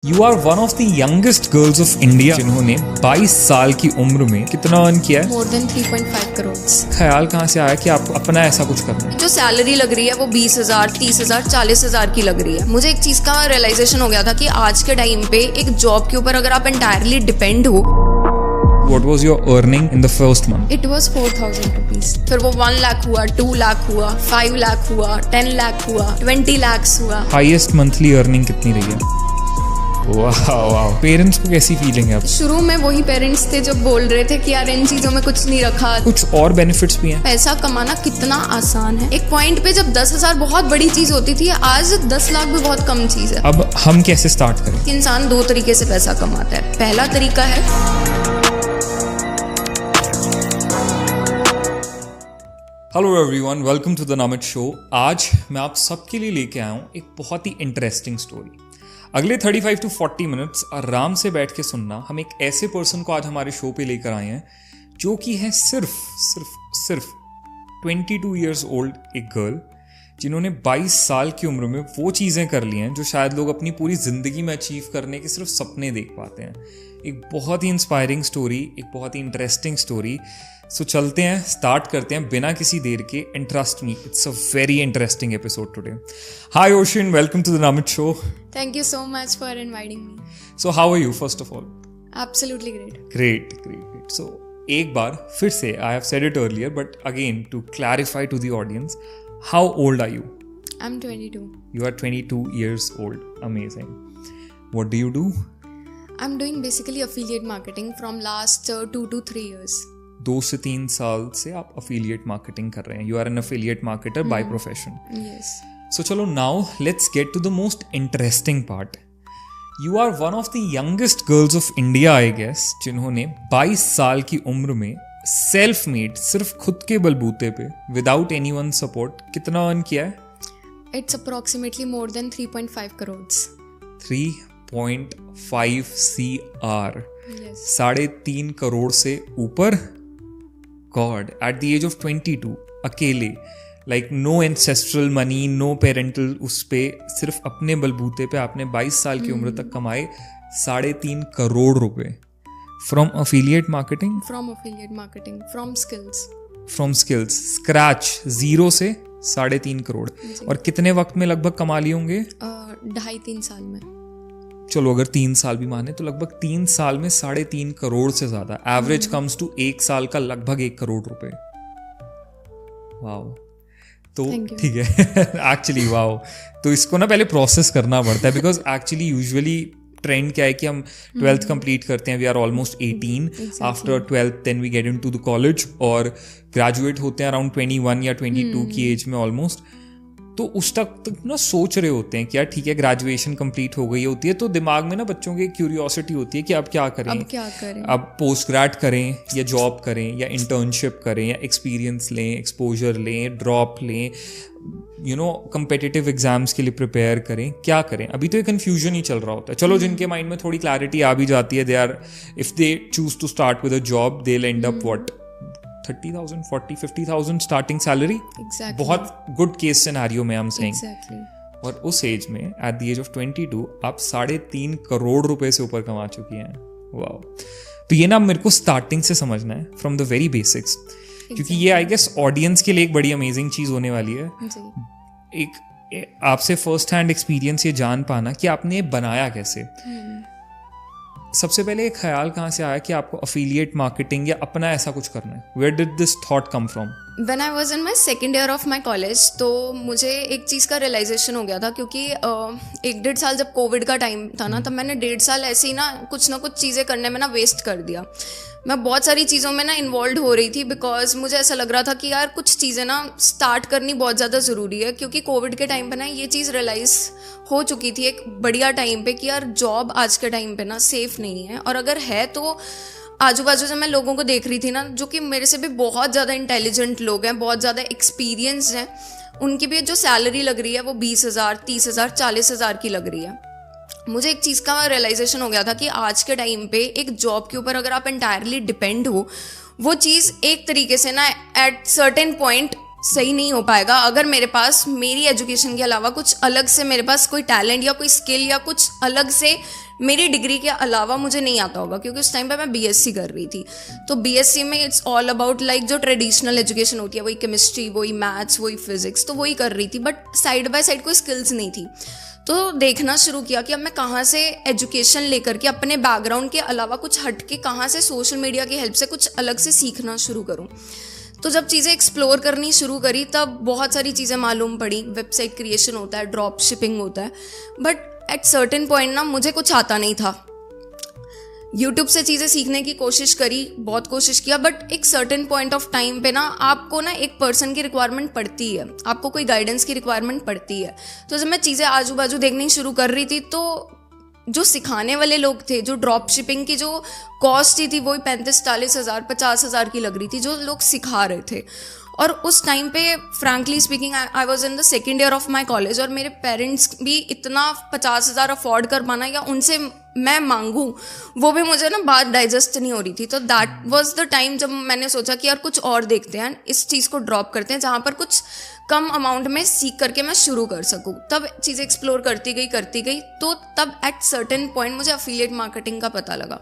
You are one of the youngest girls of India जिन्होंने 22 साल की उम्र में कितना अर्न किया है? More than 3.5 crores। ख्याल कहाँ से आया कि आप अपना ऐसा कुछ करना है? जो सैलरी लग रही है वो 20,000, 30,000, 40,000 की लग रही है। मुझे एक चीज का रियलाइजेशन हो गया था कि आज के टाइम पे एक जॉब के ऊपर अगर आप एंटायरली डिपेंड हो। What was your earning in the first month? It was 4,000 rupees। फिर वो 1 लाख हुआ, 2 लाख हुआ, 5 लाख हुआ, 10 लाख हुआ, 20 lakhs हुआ। Highest monthly earning कितनी रही है? वाह, पेरेंट्स को कैसी फीलिंग है अब? शुरू में वही पेरेंट्स थे जो बोल रहे थे कि यार इन चीजों में कुछ नहीं रखा। कुछ और बेनिफिट्स भी हैं। पैसा कमाना कितना आसान है। एक पॉइंट पे जब 10,000 बहुत बड़ी चीज होती थी, आज 10 लाख भी बहुत कम चीज है। अब हम कैसे स्टार्ट करें? इंसान 2 तरीके से पैसा कमाता है। पहला तरीका है hello everyone, welcome to the नामित शो। आज मैं आप सबके लिए लेके आया हूँ एक बहुत ही इंटरेस्टिंग स्टोरी। अगले 35 to 40 मिनट्स आराम से बैठ के सुनना। हम एक ऐसे पर्सन को आज हमारे शो पे लेकर आए हैं जो कि है सिर्फ 22 ईयर्स ओल्ड एक गर्ल जिन्होंने 22 साल की उम्र में वो चीज़ें कर ली हैं जो शायद लोग अपनी पूरी ज़िंदगी में अचीव करने के सिर्फ सपने देख पाते हैं। एक बहुत ही इंस्पायरिंग स्टोरी, एक बहुत ही इंटरेस्टिंग स्टोरी। सो चलते हैं, स्टार्ट करते हैं बिना किसी देर के। And trust me, it's a very interesting episode today. Hi Ocean, welcome to the नामित show. Thank you so much for inviting me. So how are you first of all? Absolutely great. Great. So एक बार फिर से, I have said it earlier but again to clarify to the audience, how old are you? I'm 22. You are 22 years old. Amazing. What do you do? I'm doing basically affiliate marketing from last 2 to 3 years. 2 से 3 साल से आप affiliate marketing कर रहे हैं. You are an affiliate marketer by profession. Yes. So चलो now let's get to the most interesting part. You are one of the youngest girls of India, I guess, जिन्होंने 22 साल की उम्र में सेल्फ मेड, सिर्फ खुद के बलबूते पे, विदाउट एनीवन सपोर्ट, कितना अर्न किया है? It's approximately more than 3.5 crores. 3.5 CR. Yes. 3.5 crore से ऊपर। God, at the age of 22 अकेले, like no ancestral money, no parental, उस पे सिर्फ अपने बलबूते पे आपने 22 साल की उम्र तक कमाए 3.5 करोड़ रुपए from affiliate marketing. From affiliate marketing, from skills. From skills, scratch, zero से 3.5 करोड़। और कितने वक्त में लगभग कमा लिए होंगे? 2.5-3 साल में। चलो अगर 3 साल भी माने तो लगभग 3 साल में 3.5 करोड़ से ज्यादा। एवरेज कम्स टू 1 साल का लगभग 1 करोड़ रुपए। वाओ। तो ठीक है एक्चुअली वाओ। तो इसको ना पहले प्रोसेस करना पड़ता है, बिकॉज एक्चुअली यूजुअली ट्रेंड क्या है कि हम 12th कंप्लीट करते हैं, we are almost 18। After 12th then we get into the college और ग्रेजुएट होते हैं अराउंड 21 या 22 की एज में ऑलमोस्ट। तो उस तक ना सोच रहे होते हैं कि यार ठीक है, ग्रेजुएशन कंप्लीट हो गई होती है तो दिमाग में ना बच्चों की क्यूरियोसिटी होती है कि अब क्या करें, अब पोस्ट ग्रेड करें या जॉब करें या इंटर्नशिप करें या एक्सपीरियंस लें, एक्सपोजर लें, ड्रॉप लें, यू नो कम्पिटिटिव एग्जाम्स के लिए प्रिपेयर करें, क्या करें। अभी तो ये कन्फ्यूजन ही चल रहा होता है। चलो जिनके माइंड में थोड़ी क्लैरिटी आ भी जाती है, they are, if they choose to start with a job they will end up what 30,000, 40,000, 50,000 starting salary. Exactly. बहुत गुड केस सिनेरियो में हम सेइंग। Exactly. और उस एज में एट द एज ऑफ 22 आप 3.5 करोड़ रुपए से ऊपर कमा चुकी हैं। वाओ। तो ये ना मेरे को स्टार्टिंग से समझना है, फ्रॉम द वेरी बेसिक्स, क्योंकि ये आई गेस ऑडियंस के लिए एक बड़ी अमेजिंग चीज होने वाली है। एक आपसे फर्स्ट हैंड एक्सपीरियंस ये जान पाना कि आपने बनाया कैसे। सबसे पहले एक ख्याल कहाँ से आया कि आपको अफिलिएट मार्केटिंग या अपना ऐसा कुछ करना है? Where did this thought come from? When I was in my second year of my college, तो मुझे एक चीज़ का रियलाइजेशन हो गया था, क्योंकि 1-1.5 साल जब कोविड का टाइम था ना, तब मैंने 1.5 साल ऐसे ही ना कुछ चीज़ें करने में ना वेस्ट कर दिया। मैं बहुत सारी चीज़ों में ना इन्वॉल्व हो रही थी, बिकॉज मुझे ऐसा लग रहा था कि यार कुछ चीज़ें ना स्टार्ट करनी बहुत ज़्यादा ज़रूरी है, क्योंकि कोविड के टाइम पे ना ये चीज़ रियलाइज़ हो चुकी थी एक बढ़िया टाइम पे कि यार जॉब आज के टाइम पे ना सेफ नहीं है, और अगर है तो आजू बाजू से मैं लोगों को देख रही थी ना जो कि मेरे से भी बहुत ज़्यादा इंटेलिजेंट लोग हैं, बहुत ज़्यादा एक्सपीरियंस्ड हैं, उनकी भी जो सैलरी लग रही है वो 20,000, 30,000, 40,000 की लग रही है। मुझे एक चीज़ का रियलाइजेशन हो गया था कि आज के टाइम पे एक जॉब के ऊपर अगर आप एंटायरली डिपेंड हो, वो चीज़ एक तरीके से ना एट सर्टेन पॉइंट सही नहीं हो पाएगा अगर मेरे पास मेरी एजुकेशन के अलावा कुछ अलग से मेरे पास कोई टैलेंट या कोई स्किल या कुछ अलग से मेरी डिग्री के अलावा मुझे नहीं आता होगा, क्योंकि उस टाइम पे मैं बीएससी कर रही थी। तो बीएससी में इट्स ऑल अबाउट लाइक जो ट्रेडिशनल एजुकेशन होती है, वही केमिस्ट्री, वही मैथ्स, वही फिजिक्स, तो वही कर रही थी, बट साइड बाय साइड कोई स्किल्स नहीं थी। तो देखना शुरू किया कि अब मैं कहाँ से एजुकेशन लेकर के अपने बैकग्राउंड के अलावा कुछ हट के कहाँ से सोशल मीडिया की हेल्प से कुछ अलग से सीखना शुरू करूँ। तो जब चीज़ें एक्सप्लोर करनी शुरू करी तब बहुत सारी चीज़ें मालूम पड़ी। वेबसाइट क्रिएशन होता है, ड्रॉप शिपिंग होता है, बट एट सर्टेन पॉइंट ना मुझे कुछ आता नहीं था। यूट्यूब से चीज़ें सीखने की कोशिश करी, बहुत कोशिश किया, बट एक सर्टेन पॉइंट ऑफ टाइम पे ना आपको ना एक पर्सन की रिक्वायरमेंट पड़ती है, आपको कोई गाइडेंस की रिक्वायरमेंट पड़ती है। तो जब मैं चीज़ें आजू बाजू देखनी शुरू कर रही थी तो जो सिखाने वाले लोग थे, जो ड्रॉप शिपिंग की जो कॉस्ट थी वही 35-40 हज़ार 50 हज़ार की लग रही थी जो लोग सिखा रहे थे। और उस टाइम पे frankly speaking I was in the second year of my college, और मेरे पेरेंट्स भी इतना 50 हज़ार अफोर्ड कर पाना या उनसे मैं मांगूँ वो भी मुझे ना बात डाइजेस्ट नहीं हो रही थी। तो दैट वॉज द टाइम जब मैंने सोचा कि यार कुछ और देखते हैं, इस चीज़ को ड्रॉप करते हैं जहाँ पर कुछ कम अमाउंट में सीख करके मैं शुरू कर सकूँ। तब चीज़ें एक्सप्लोर करती गई तो तब एट सर्टेन पॉइंट मुझे अफिलिएट मार्केटिंग का पता लगा।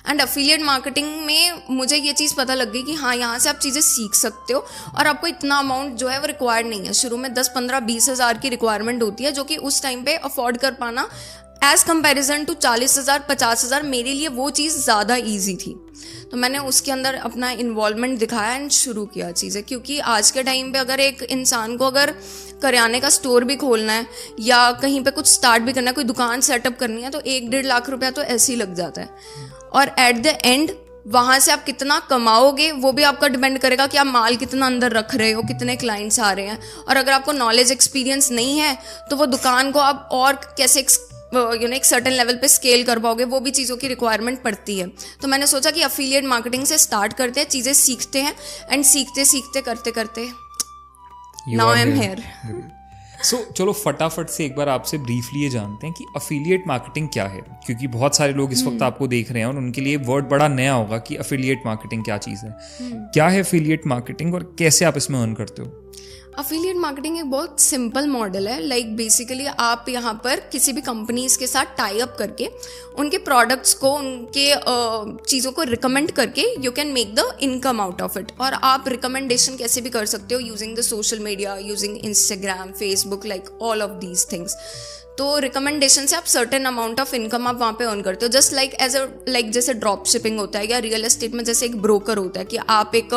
एंड अफिलिएट मार्केटिंग में मुझे ये चीज़ पता लग गई कि हाँ, यहाँ से आप चीज़ें सीख सकते हो और आपको इतना अमाउंट जो है वो रिक्वायर्ड नहीं है। शुरू में 10-15-20 हज़ार की रिक्वायरमेंट होती है, जो कि उस टाइम पे अफोर्ड कर पाना एज़ कंपेरिजन टू 40 हज़ार 50 हज़ार मेरे लिए वो चीज़ ज़्यादा ईजी थी। तो मैंने उसके अंदर अपना इन्वॉल्वमेंट दिखाया एंड शुरू किया चीज़ें, क्योंकि आज के टाइम पे अगर एक इंसान को अगर करियाने का स्टोर भी खोलना है या कहीं पे कुछ स्टार्ट भी करना है, कोई दुकान सेटअप करनी है, तो 1-1.5 लाख रुपया तो ऐसे ही लग जाता है। और एट द एंड वहाँ से आप कितना कमाओगे वो भी आपका डिपेंड करेगा कि आप माल कितना अंदर रख रहे हो, कितने क्लाइंट्स आ रहे हैं। और अगर आपको नॉलेज एक्सपीरियंस नहीं है तो वो दुकान को आप और कैसे एक सर्टेन लेवल पे स्केल कर पाओगे, वो भी चीज़ों की रिक्वायरमेंट पड़ती है। तो मैंने सोचा कि अफिलिएट मार्केटिंग से स्टार्ट करते हैं, चीज़ें सीखते हैं एंड सीखते सीखते करते करते नाउ आई एम हियर। सो चलो फटाफट से एक बार आपसे ब्रीफली ये जानते हैं कि अफिलिएट मार्केटिंग क्या है, क्योंकि बहुत सारे लोग इस वक्त आपको देख रहे हैं और उनके लिए वर्ड बड़ा नया होगा कि अफिलिएट मार्केटिंग क्या चीज़ है। क्या है अफिलिएट मार्केटिंग और कैसे आप इसमें अर्न करते हो? अफिलिएट मार्केटिंग एक बहुत सिंपल मॉडल है। लाइक बेसिकली आप यहाँ पर किसी भी कंपनीज के साथ टाई अप करके उनके प्रोडक्ट्स को, उनके चीज़ों को रिकमेंड करके you can make the income out of it. और आप रिकमेंडेशन कैसे भी कर सकते हो using the social media, using Instagram, Facebook, like all of these things. तो रिकमेंडेशन से आप सर्टेन अमाउंट ऑफ इनकम आप वहाँ पे अर्न करते हो। जस्ट लाइक जैसे ड्रॉप शिपिंग होता है या रियल एस्टेट में जैसे एक ब्रोकर होता है कि आप एक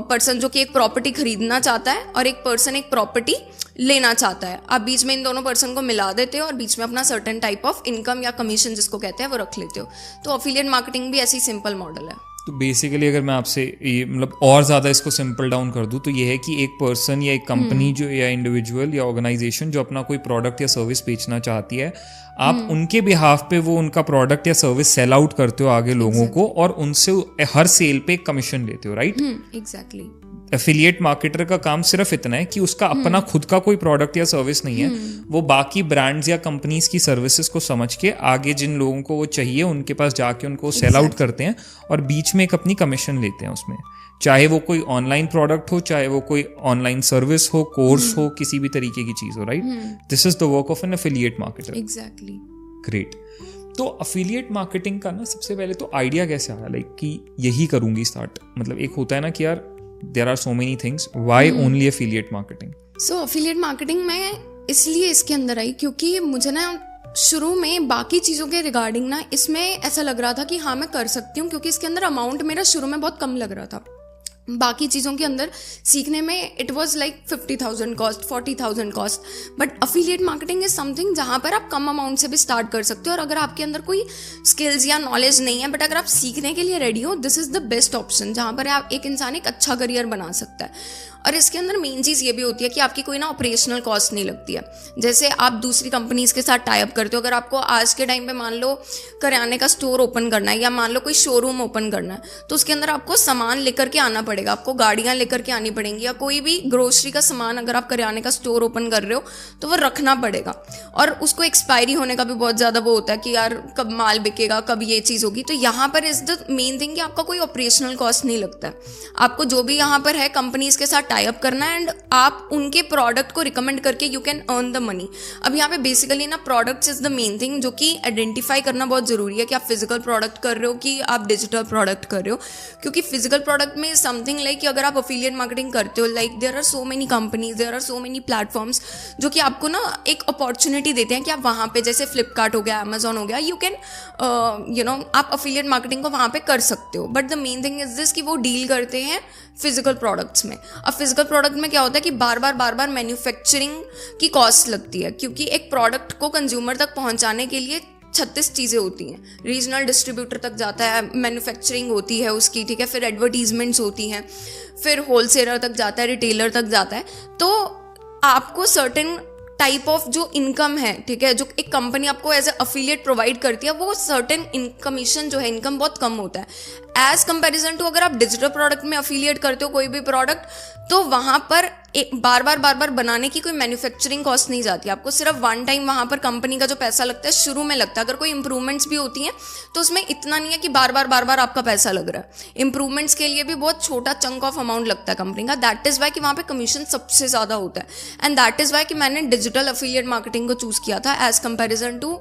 पर्सन जो कि एक प्रॉपर्टी खरीदना चाहता है और एक पर्सन एक प्रॉपर्टी लेना चाहता है, आप बीच में इन दोनों पर्सन को मिला देते हो और बीच में अपना सर्टेन टाइप ऑफ इनकम या कमीशन जिसको कहते हैं वो रख लेते हो। तो अफिलिएट मार्केटिंग भी ऐसी सिंपल मॉडल है। तो बेसिकली अगर मैं आपसे ये मतलब और ज़्यादा इसको सिंपल डाउन कर दूँ तो ये है कि एक पर्सन या एक कंपनी जो या इंडिविजुअल या ऑर्गेनाइजेशन जो अपना कोई प्रोडक्ट या सर्विस बेचना चाहती है, आप उनके बिहाफ पे वो उनका प्रोडक्ट या सर्विस सेल आउट करते हो आगे लोगों को और उनसे हर सेल पे एक कमीशन लेते हो, राइट? एग्जैक्टली। एफिलिएट मार्केटर का काम सिर्फ इतना है कि उसका अपना खुद का कोई प्रोडक्ट या सर्विस नहीं है, वो बाकी ब्रांड्स या कंपनीज की सर्विसेज को समझ के आगे जिन लोगों को वो चाहिए उनके पास जाके उनको सेल आउट करते हैं और बीच में एक अपनी कमीशन लेते हैं उसमें, चाहे वो कोई ऑनलाइन प्रोडक्ट हो, चाहे वो कोई ऑनलाइन सर्विस हो, कोर्स हो, किसी भी तरीके की चीज हो, right? This is the work of N affiliate marketer. Exactly. Great. तो अफिलिएट मार्केटिंग का ना सबसे पहले तो आइडिया कैसे आया, लाइक कि यही करूंगी स्टार्ट? मतलब एक होता है ना कि यार there are so many things, why only affiliate marketing? So affiliate marketing मैं इसलिए इसके अंदर आई क्योंकि मुझे ना शुरू में बाकी चीज़ों के रिगार्डिंग ना इसमें ऐसा लग रहा था कि हाँ मैं कर सकती हूँ, क्योंकि इसके अंदर अमाउंट मेरा शुरू में बहुत कम लग रहा था। बाकी चीज़ों के अंदर सीखने में it was like 50,000 cost, 40,000 cost, but affiliate marketing is something जहाँ पर आप कम अमाउंट से भी स्टार्ट कर सकते हो। और अगर आपके अंदर कोई स्किल्स या नॉलेज नहीं है बट अगर आप सीखने के लिए रेडी हो, this is the best option जहाँ पर आप एक इंसान एक अच्छा करियर बना सकता है। और इसके अंदर मेन चीज़ ये भी होती है कि आपकी कोई ना ऑपरेशनल कॉस्ट नहीं लगती है। जैसे आप दूसरी कंपनीज के साथ टाई अप करते हो, अगर आपको आज के टाइम पे मान लो करियाने का स्टोर ओपन करना है या मान लो कोई शोरूम ओपन करना है, तो उसके अंदर आपको सामान लेकर के आना पड़ेगा, आपको गाड़ियाँ लेकर के आनी पड़ेंगी, या कोई भी ग्रोसरी का सामान अगर आप करियाने का स्टोर ओपन कर रहे हो तो वो रखना पड़ेगा। और उसको एक्सपायरी होने का भी बहुत ज़्यादा वो होता है कि यार कब माल बिकेगा, कब ये चीज़ होगी। तो यहाँ पर इज़ द मेन थिंग कि आपका कोई ऑपरेशनल कॉस्ट नहीं लगता है। आपको जो भी यहाँ पर है कंपनीज के साथ टाई अप करना है एंड आप उनके प्रोडक्ट को रिकमेंड करके you can earn the money. अब यहाँ पे बेसिकली ना products is the main thing, जो कि आइडेंटिफाई करना बहुत ज़रूरी है कि आप फिजिकल प्रोडक्ट कर रहे हो कि आप डिजिटल प्रोडक्ट कर रहे हो। क्योंकि फिजिकल प्रोडक्ट में समथिंग लाइक कि अगर आप अफिलिएट मार्केटिंग करते हो, like there are so many companies, there are so many platforms जो कि आपको ना एक अपॉर्चुनिटी देते हैं कि आप वहाँ पे, जैसे फ्लिपकार्ट हो गया, अमेजोन हो गया, यू कैन आप अफिलिएट मार्केटिंग को वहाँ पे कर सकते हो। But the main thing is this कि वो डील करते हैं फिजिकल प्रोडक्ट्स में। अब फिजिकल प्रोडक्ट में क्या होता है कि बार बार मैन्युफैक्चरिंग की कॉस्ट लगती है, क्योंकि एक प्रोडक्ट को कंज्यूमर तक पहुंचाने के लिए 36 चीज़ें होती हैं। रीजनल डिस्ट्रीब्यूटर तक जाता है, मैन्युफैक्चरिंग होती है उसकी, ठीक है, फिर एडवर्टीजमेंट्स होती हैं, फिर होलसेलर तक जाता है, रिटेलर तक जाता है। तो आपको सर्टेन टाइप ऑफ जो इनकम है, ठीक है, जो एक कंपनी आपको एज ए अफिलिएट प्रोवाइड करती है, वो सर्टेन कमीशन जो है, इनकम बहुत कम होता है एज कंपैरिजन टू अगर आप डिजिटल प्रोडक्ट में अफिलिएट करते हो कोई भी प्रोडक्ट, तो वहाँ पर एक बार बार बनाने की कोई मैन्युफैक्चरिंग कॉस्ट नहीं जाती। आपको सिर्फ वन टाइम वहाँ पर कंपनी का जो पैसा लगता है शुरू में लगता है। अगर कोई इंप्रूवमेंट्स भी होती हैं तो उसमें इतना नहीं है कि बार बार आपका पैसा लग रहा है। इंप्रूवमेंट्स के लिए भी बहुत छोटा चंक ऑफ अमाउंट लगता है कंपनी का। दैट इज़ वाई कि वहाँ पे कमीशन सबसे ज़्यादा होता है, एंड दैट इज़ वाई कि मैंने डिजिटल अफिलिएट मार्केटिंग को चूज़ किया था as comparison to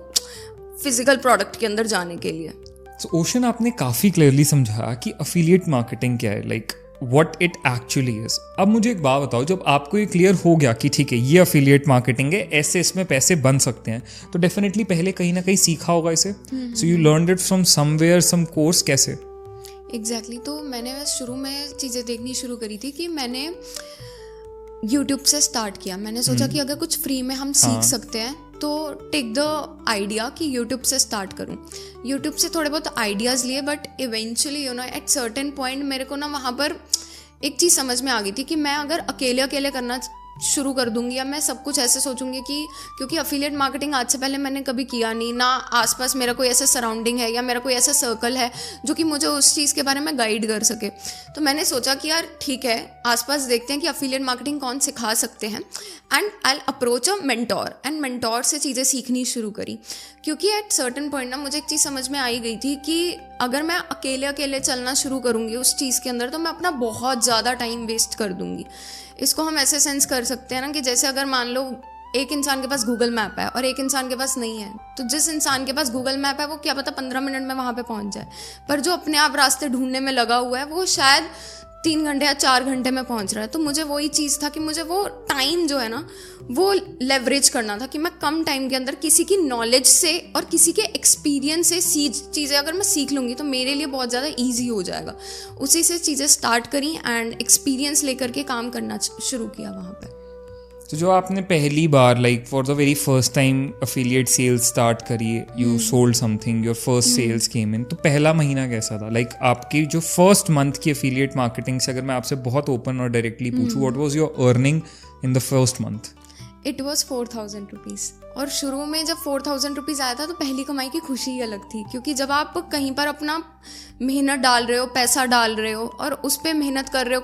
physical product के अंदर जाने के लिए। So, ओशन, आपने काफ़ी क्लियरली समझा कि अफिलिएट मार्केटिंग क्या है, like what it actually is. अब मुझे एक बात बताओ, जब आपको ये क्लियर हो गया कि ठीक है ये अफिलिएट मार्केटिंग है, ऐसे इसमें पैसे बन सकते हैं, तो डेफिनेटली पहले कहीं ना कहीं सीखा होगा इसे। So you learned it from somewhere, some course, कैसे? एग्जैक्टली तो मैंने शुरू में चीज़ें देखनी शुरू करी थी कि मैंने यूट्यूब से स्टार्ट किया। मैंने सोचा कि अगर कुछ फ्री में हम सीख सकते हैं तो टेक द आइडिया कि यूट्यूब से स्टार्ट करूं। यूट्यूब से थोड़े बहुत आइडियाज़ लिए, but eventually at certain point मेरे को ना वहाँ पर एक चीज़ समझ में आ गई थी कि मैं अगर अकेले करना शुरू कर दूंगी, या मैं सब कुछ ऐसे सोचूंगी कि क्योंकि अफिलिएट मार्केटिंग आज से पहले मैंने कभी किया नहीं, ना आसपास मेरा कोई ऐसा सराउंडिंग है या मेरा कोई ऐसा सर्कल है जो कि मुझे उस चीज़ के बारे में गाइड कर सके। तो मैंने सोचा कि यार ठीक है, आसपास देखते हैं कि अफिलिएट मार्केटिंग कौन सिखा सकते हैं, and I approach a mentor, and mentor से चीज़ें सीखनी शुरू करी। क्योंकि एट सर्टेन पॉइंट ना मुझे एक चीज़ समझ में आई गई थी कि अगर मैं अकेले चलना शुरू करूँगी उस चीज़ के अंदर, तो मैं अपना बहुत ज़्यादा टाइम वेस्ट कर दूँगी। इसको हम ऐसे सेंस कर सकते हैं ना कि जैसे अगर मान लो एक इंसान के पास गूगल मैप है और एक इंसान के पास नहीं है, तो जिस इंसान के पास गूगल मैप है वो क्या पता 15 मिनट में वहाँ पे पहुँच जाए, पर जो अपने आप रास्ते ढूंढने में लगा हुआ है वो शायद 3 घंटे या 4 घंटे में पहुँच रहा है। तो मुझे वही चीज़ था कि मुझे वो टाइम जो है ना वो लेवरेज करना था कि मैं कम टाइम के अंदर किसी की नॉलेज से और किसी के एक्सपीरियंस से चीज़ें अगर मैं सीख लूँगी तो मेरे लिए बहुत ज़्यादा ईजी हो जाएगा। उसी से चीज़ें स्टार्ट करी एंड एक्सपीरियंस लेकर के काम करना शुरू किया वहाँ पर। तो जो आपने पहली बार like for the very first time affiliate sales start करी, you sold something, your first sales came in, तो पहला महीना कैसा था? लाइक आपकी जो फर्स्ट मंथ की अफिलिएट मार्केटिंग से अगर मैं आपसे बहुत ओपन और डायरेक्टली पूछूं, what was your earning in the first month? It was 4,000 rupees. और शुरू में जब 4,000 रुपीज़ आया था तो पहली कमाई की खुशी ही अलग थी, क्योंकि जब आप कहीं पर अपना मेहनत डाल रहे हो, पैसा डाल रहे हो और उस पर मेहनत कर रहे हो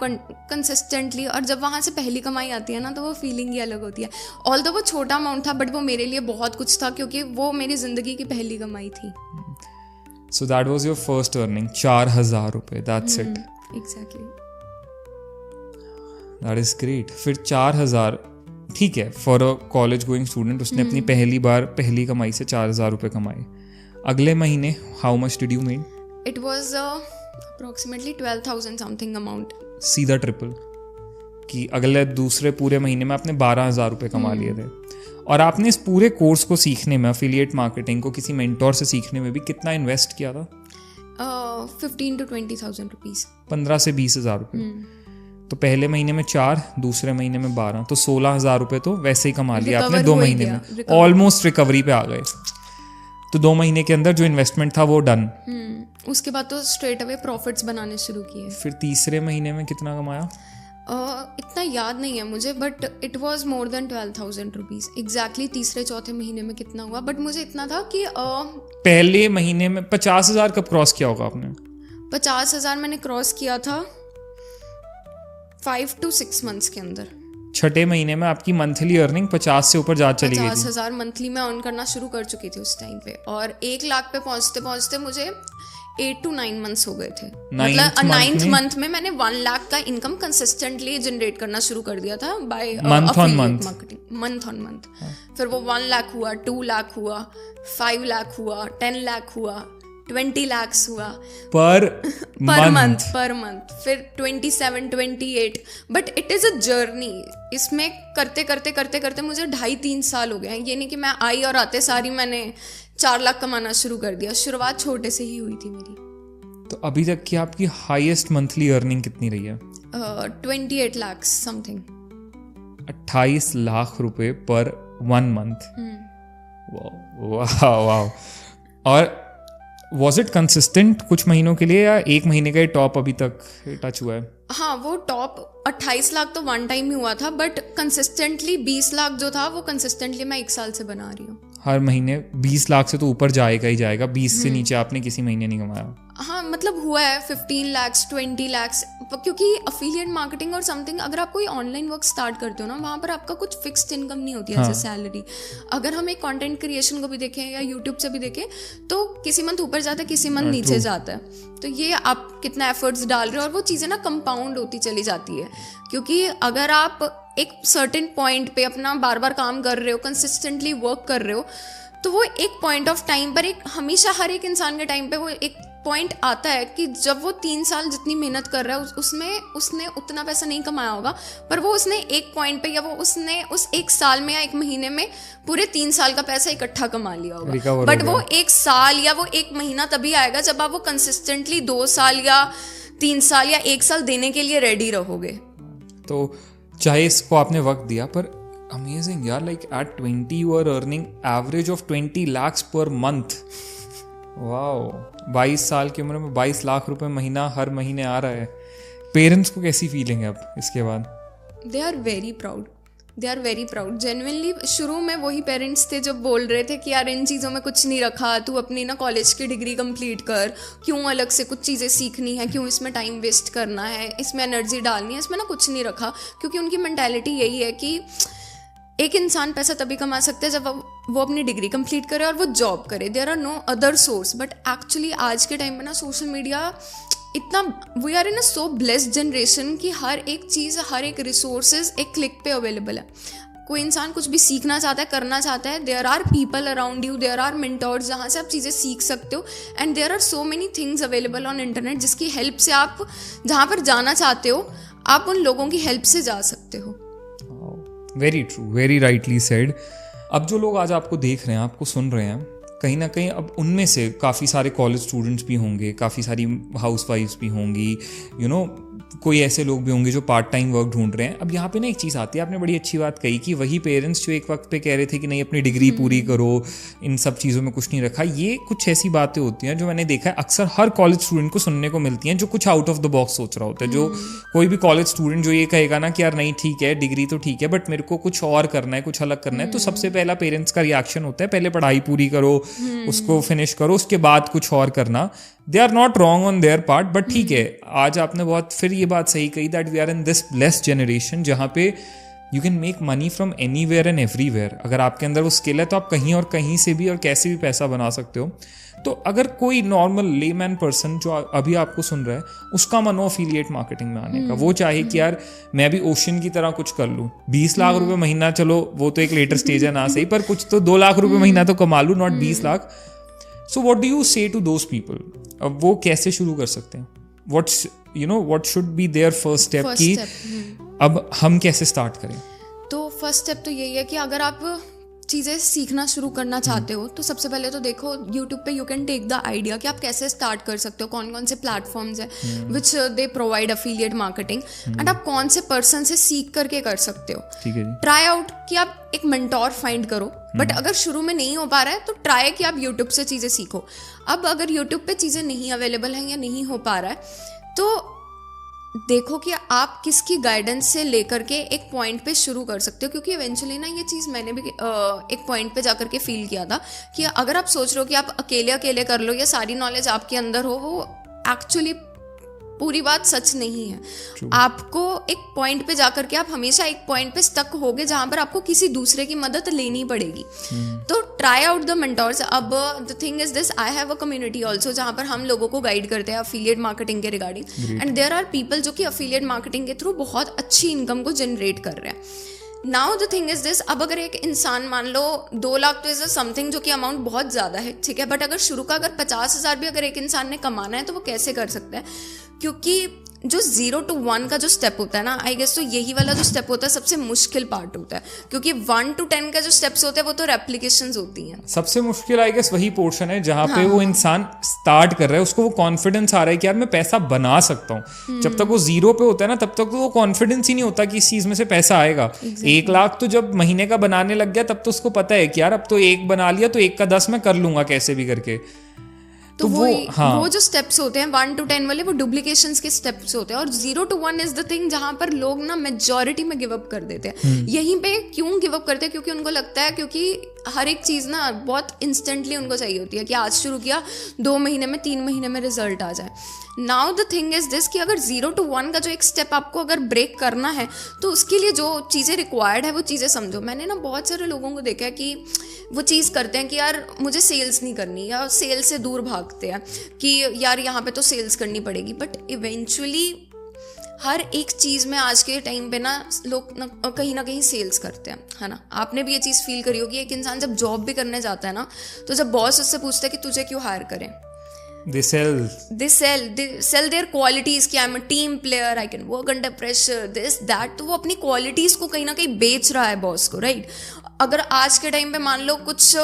कंसिस्टेंटली, और जब वहाँ से पहली कमाई आती है ना तो वो फीलिंग ही अलग होती है। ऑल्दो वो छोटा अमाउंट था बट वो मेरे लिए बहुत कुछ था, क्योंकि वो मेरी ज़िंदगी की पहली कमाई थी। So that was your first earning, 4,000 रुपये, that's it. Exactly, that is great. फिर 4,000, ठीक है, for a college going student उसने अपनी पहली कमाई से 4,000 रुपये कमाए। अगले महीने how much did you made? It was approximately 12,000 something amount. सीधा ट्रिपल, कि अगले दूसरे पूरे महीने में आपने 12,000 रुपये कमा लिए थे। और आपने इस पूरे कोर्स को सीखने में, अफिलिएट मार्केटिंग को किसी मेंटोर से सीखने में भी कितना इन्वेस्ट किया था? 15,000 to 20,000 रुपीज़। 15 से 20,000 रुपये। तो पहले महीने में 4, दूसरे महीने में 12, तो 16,000 रुपये तो वैसे ही कमा लिया आपने 2 महीने में। ऑलमोस्ट रिकवरी पे आ गए। तो 2 महीने के अंदर जो इन्वेस्टमेंट था वो डन। उसके बाद तो स्ट्रेट अवे प्रॉफिट्स बनाने शुरू किए। फिर तीसरे महीने में कितना कमाया? इतना याद नहीं है मुझे, but it was more than 12,000 rupees. Exactly तीसरे चौथे महीने में कितना हुआ, बट मुझे इतना था कि पहले महीने में 50,000 कब क्रॉस किया होगा आपने? 50,000 मैंने क्रॉस किया था 5 to 6 मंथ्स के अंदर। छठे महीने में आपकी मंथली अर्निंग 50 से ऊपर जा चली गई थी। 50,000 मंथली में अर्न करना शुरू कर चुकी थी उस टाइम पे, और 1 लाख पे पहुंचते पहुंचते मुझे 8 to 9 मंथ्स हो गए थे। मतलब 9th मंथ में मैंने 1 लाख का इनकम कंसिस्टेंटली जनरेट करना शुरू कर दिया था by affiliate marketing, month on month. फिर वो 1 लाख हुआ, 2 लाख हुआ, 5 लाख हुआ, 10 लाख हुआ, 20 लाख हुआ पर मंथ, फिर 27, 28। But it is a journey. इसमें करते करते करते करते मुझे 2.5-3 साल हो गए हैं। ये नहीं कि मैं आई और आते सारी मैंने 4 लाख कमाना शुरू कर दिया। शुरुआत छोटे से ही हुई थी मेरी। तो अभी तक की आपकी हाईएस्ट मंथली अर्निंग कितनी रही है? 28 लाख समथिंग। 28 लाख रुपए पर 1 मंथ। वाह वाह। और वॉज इट कंसिस्टेंट कुछ महीनों के लिए, या एक महीने का टॉप अभी तक टच हुआ है? हाँ, वो टॉप 28 लाख तो 1 टाइम ही हुआ था, बट कंसिस्टेंटली 20 लाख जो था वो कंसिस्टेंटली मैं 1 साल से बना रही हूँ। हर महीने 20 लाख से तो ऊपर जाएगा ही जाएगा। 20 से नीचे आपने किसी महीने नहीं कमाया? हाँ, मतलब हुआ है 15 लाख, 20 लाख, क्योंकि अफिलिएट मार्केटिंग और समथिंग, अगर आप कोई ऑनलाइन वर्क स्टार्ट करते हो ना, वहाँ पर आपका कुछ फिक्स्ड इनकम नहीं होती है एज सैलरी। अगर हम एक कंटेंट क्रिएशन को भी देखें या यूट्यूब से भी देखें, तो किसी मंथ ऊपर जाता है, किसी मंथ नीचे जाता है। तो ये आप कितना एफर्ट्स डाल रहे हो, और वो चीज़ें ना कंपाउंड होती चली जाती है। क्योंकि अगर आप एक सर्टेन पॉइंट पे अपना बार बार काम कर रहे हो, कंसिस्टेंटली वर्क कर रहे हो, तो वो एक पॉइंट ऑफ टाइम पर, एक हमेशा हर एक इंसान के टाइम पे वो एक पॉइंट आता है कि जब वो 3 साल जितनी मेहनत कर रहा है उसमें उसने उतना पैसा नहीं कमाया होगा, पर वो उसने एक पॉइंट पे, या वो उसने उस 1 साल में या 1 महीने में पूरे 3 साल का पैसा इकट्ठा कमा लिया होगा। बट वो 1 साल या वो 1 महीना तभी आएगा जब आप वो कंसिस्टेंटली 2 साल या 3 साल या 1 साल देने के लिए रेडी रहोगे। तो चाहे इसको आपने वक्त दिया, पर अमेजिंग यार, like at 20 you are earning average of 20 lakhs per month. Wow, 22 साल की उम्र में 22 लाख रुपए महीना हर महीने आ रहा है। पेरेंट्स को कैसी फीलिंग है अब इसके बाद? They are very proud genuinely. शुरू में वही पेरेंट्स थे जो बोल रहे थे कि यार इन चीज़ों में कुछ नहीं रखा, तू अपनी ना कॉलेज की डिग्री कंप्लीट कर, क्यों अलग से कुछ चीज़ें सीखनी है, क्यों इसमें टाइम वेस्ट करना है, इसमें एनर्जी डालनी है, इसमें ना कुछ नहीं रखा। क्योंकि उनकी मेंटालिटी यही है कि एक इंसान पैसा तभी कमा सकता है जब वो अपनी डिग्री कंप्लीट करे और वो जॉब करे। There are no other source. But actually आज के टाइम में ना सोशल मीडिया इतना, we are in a so blessed generation कि हर एक चीज़, हर एक रिसोर्सेज एक क्लिक पे अवेलेबल है। कोई इंसान कुछ भी सीखना चाहता है, करना चाहता है, there are people around you, there are mentors जहाँ से आप चीज़ें सीख सकते हो। And there are so many things available on internet जिसकी हेल्प से आप जहाँ पर जाना चाहते हो, आप उन लोगों की हेल्प से जा सकते हो। Very true, very rightly said. अब जो लोग आज आपको देख रहे हैं, आपको सुन रहे हैं, कहीं ना कहीं अब उनमें से काफ़ी सारे कॉलेज स्टूडेंट्स भी होंगे, काफ़ी सारी हाउसवाइफ्स भी होंगी, कोई ऐसे लोग भी होंगे जो पार्ट टाइम वर्क ढूंढ रहे हैं। अब यहाँ पे ना एक चीज़ आती है, आपने बड़ी अच्छी बात कही कि वही पेरेंट्स जो एक वक्त पे कह रहे थे कि नहीं अपनी डिग्री पूरी करो, इन सब चीज़ों में कुछ नहीं रखा। ये कुछ ऐसी बातें होती हैं जो मैंने देखा है अक्सर हर कॉलेज स्टूडेंट को सुनने को मिलती हैं, जो कुछ आउट ऑफ द बॉक्स सोच रहा होता है। जो कोई भी कॉलेज स्टूडेंट जो ये कहेगा ना कि यार नहीं ठीक है डिग्री तो ठीक है, बट मेरे को कुछ और करना है, कुछ अलग करना है, तो सबसे पहला पेरेंट्स का रिएक्शन होता है पहले पढ़ाई पूरी करो, उसको फिनिश करो, उसके बाद कुछ और करना। They are not wrong on their part, but ठीक है, आज आपने बहुत फिर ये बात सही कही that we are in this blessed generation जहाँ पे you can make money from anywhere and everywhere. अगर आपके अंदर वो स्किल है तो आप कहीं और कहीं से भी और कैसे भी पैसा बना सकते हो। तो अगर कोई नॉर्मल लेमैन पर्सन जो अभी आपको सुन रहा है, उसका मन हो एफिलिएट मार्केटिंग में आने का, वो चाहे कि यार मैं भी ओशन की तरह कुछ कर लूँ, 20 लाख रुपए महीना, चलो वो तो एक लेटर स्टेज है ना सही, पर कुछ तो 2 लाख रुपए महीना तो कमा लूँ, not 20 lakh. So what do you से टू दोज पीपल? अब वो कैसे शुरू कर सकते हैं? what should be their first step कि अब हम कैसे स्टार्ट करें? तो फर्स्ट स्टेप तो यही है कि अगर आप चीज़ें सीखना शुरू करना चाहते हो तो सबसे पहले तो देखो यूट्यूब पे you can take the idea कि आप कैसे स्टार्ट कर सकते हो, कौन कौन से प्लेटफॉर्म्स है which they provide affiliate marketing, and आप कौन से पर्सन से सीख करके कर सकते हो। ठीक है जी। ट्राई आउट कि आप एक मेंटोर फाइंड करो, बट अगर शुरू में नहीं हो पा रहा है तो ट्राई कि आप यूट्यूब से चीज़ें सीखो। अब अगर यूट्यूब पे चीज़ें नहीं अवेलेबल हैं या नहीं हो पा रहा है तो देखो कि आप किसकी गाइडेंस से लेकर के एक पॉइंट पे शुरू कर सकते हो, क्योंकि इवेंचुअली ना ये चीज़ मैंने भी एक पॉइंट पे जाकर के फील किया था कि अगर आप सोच रहे हो कि आप अकेले कर लो या सारी नॉलेज आपके अंदर हो, वो एक्चुअली पूरी बात सच नहीं है। आपको एक पॉइंट पे जाकर के आप हमेशा एक पॉइंट पे स्टक होगे जहां पर आपको किसी दूसरे की मदद लेनी पड़ेगी। तो ट्राई आउट द मेंटोर्स। अब the thing is this, I have a community also जहां पर हम लोगों को गाइड करते हैं अफिलिएट मार्केटिंग के regarding, and there are people जो कि अफिलिएट मार्केटिंग के थ्रू बहुत अच्छी इनकम को जनरेट कर रहे हैं। Now the thing is this, अब अगर एक इंसान मान लो 2 लाख तो इज समथिंग जो कि अमाउंट बहुत ज़्यादा है, ठीक है, बट अगर शुरू का अगर 50,000 भी अगर एक इंसान ने कमाना है तो वो कैसे कर सकता है? क्योंकि जो 0 to 1 का जो स्टेप होता है ना, आई गेस तो यही वाला जो स्टेप होता है सबसे मुश्किल पार्ट होता है, क्योंकि 1 to 10 का जो स्टेप्स होते हैं वो तो रेप्लिकेशंस होती हैं। सबसे मुश्किल आई गेस वही पोर्शन है जहाँ पे वो इंसान स्टार्ट कर रहा है, उसको वो कॉन्फिडेंस आ रहा है कि यार मैं पैसा बना सकता हूँ। जब तक वो 0 पे होता है ना, तब तक तो वो कॉन्फिडेंस ही नहीं होता कि इस चीज में से पैसा आएगा। 1 लाख तो जब महीने का बनाने लग गया तब तो उसको पता है कि यार अब तो 1 बना लिया तो 1 का 10 मैं कर लूंगा कैसे भी करके। तो वो जो स्टेप्स होते हैं 1 to 10 वाले, वो डुप्लीकेशंस के स्टेप्स होते हैं, और 0 to 1 इज द थिंग जहां पर लोग ना मेजॉरिटी में गिव अप कर देते हैं। यहीं पे क्यों गिव अप करते हैं? क्योंकि उनको लगता है, क्योंकि हर एक चीज़ ना बहुत इंस्टेंटली उनको चाहिए होती है कि आज शुरू किया 2 महीने में 3 महीने में रिजल्ट आ जाए। Now the thing is this कि अगर 0 to 1 का जो एक स्टेप आपको अगर ब्रेक करना है तो उसके लिए जो चीज़ें रिक्वायर्ड है वो चीज़ें समझो। मैंने ना बहुत सारे लोगों को देखा है कि वो चीज़ करते हैं कि यार मुझे सेल्स नहीं करनी, या सेल्स से दूर भागते हैं कि यार यहाँ पे तो सेल्स करनी पड़ेगी, बट इवेंचुअली हर एक चीज़ में आज के टाइम पे ना लोग कहीं ना कहीं सेल्स करते हैं, है ना। आपने भी ये चीज़ फील करी होगी, एक इंसान जब जॉब भी करने जाता है ना, तो जब बॉस उससे पूछता है कि तुझे क्यों हायर करें, they sell their qualities कि I'm a team player, I can work under pressure, this that। तो वो अपनी क्वालिटीज़ को कहीं ना कहीं बेच रहा है बॉस को, राइट। अगर आज के टाइम पे मान लो कुछ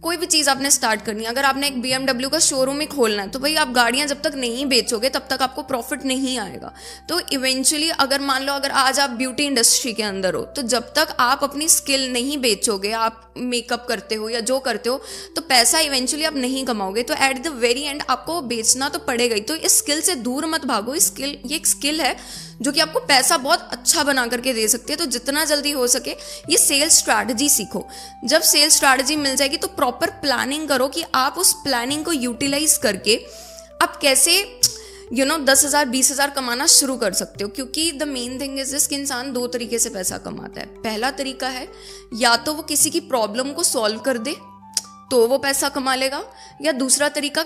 कोई भी चीज़ आपने स्टार्ट करनी है, अगर आपने एक BMW का शोरूम ही खोलना है तो भाई आप गाड़ियाँ जब तक नहीं बेचोगे तब तक आपको प्रॉफिट नहीं आएगा। तो इवेंचुअली अगर मान लो अगर आज आप ब्यूटी इंडस्ट्री के अंदर हो, तो जब तक आप अपनी स्किल नहीं बेचोगे, आप मेकअप करते हो या जो करते हो, तो पैसा इवेंचुअली आप नहीं कमाओगे। तो एट द वेरी एंड आपको बेचना तो पड़ेगा ही। तो इस स्किल से दूर मत भागो। ये एक स्किल है जो कि आपको पैसा बहुत अच्छा बना करके दे सकती है। तो जितना जल्दी हो सके ये सेल्स स्ट्रैटेजी सीखो। जब सेल्स स्ट्रैटेजी मिल जाएगी तो प्रॉपर प्लानिंग करो कि आप उस प्लानिंग को यूटिलाइज करके आप कैसे 10,000 20,000 कमाना शुरू कर सकते हो। क्योंकि the main thing is this कि इंसान 2 तरीके से पैसा कमाता है। पहला तरीका है या तो वो किसी की प्रॉब्लम को सॉल्व कर दे तो वो पैसा कमा लेगा, या दूसरा तरीका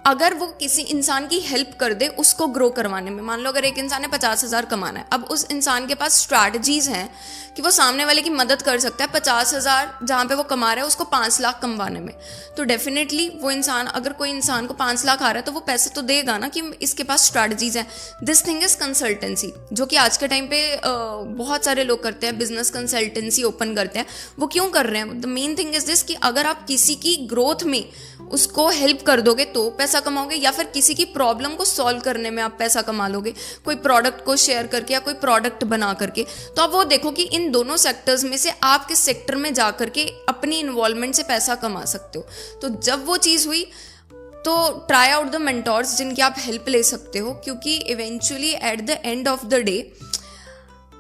अगर वो किसी इंसान की हेल्प कर दे उसको ग्रो करवाने में। मान लो अगर एक इंसान ने 50,000 कमाना है, अब उस इंसान के पास स्ट्रैटेजीज हैं कि वो सामने वाले की मदद कर सकता है 50,000 जहाँ पे वो कमा रहा है उसको 5 लाख कमवाने में। तो डेफिनेटली वो इंसान, अगर कोई इंसान को 5 लाख आ रहा है तो वो पैसे तो देगा ना कि इसके पास स्ट्रैटेजीज हैं। दिस थिंग इज कंसल्टेंसी, जो कि आज के टाइम पे बहुत सारे लोग करते हैं, बिजनेस कंसल्टेंसी ओपन करते हैं। वो क्यों कर रहे हैं? The main thing is this कि अगर आप किसी की ग्रोथ में उसको हेल्प कर दोगे तो पैसा कमाओगे, या फिर किसी की प्रॉब्लम को सॉल्व करने में आप पैसा कमा लोगे, कोई प्रोडक्ट को शेयर करके या कोई प्रोडक्ट बना करके। तो आप वो देखो कि इन दोनों सेक्टर्स में से आप किस सेक्टर में जा करके अपनी इन्वॉल्वमेंट से पैसा कमा सकते हो। तो जब वो चीज़ हुई तो ट्राई आउट द मेंटोर्स जिनकी आप हेल्प ले सकते हो, क्योंकि eventually at the end of the day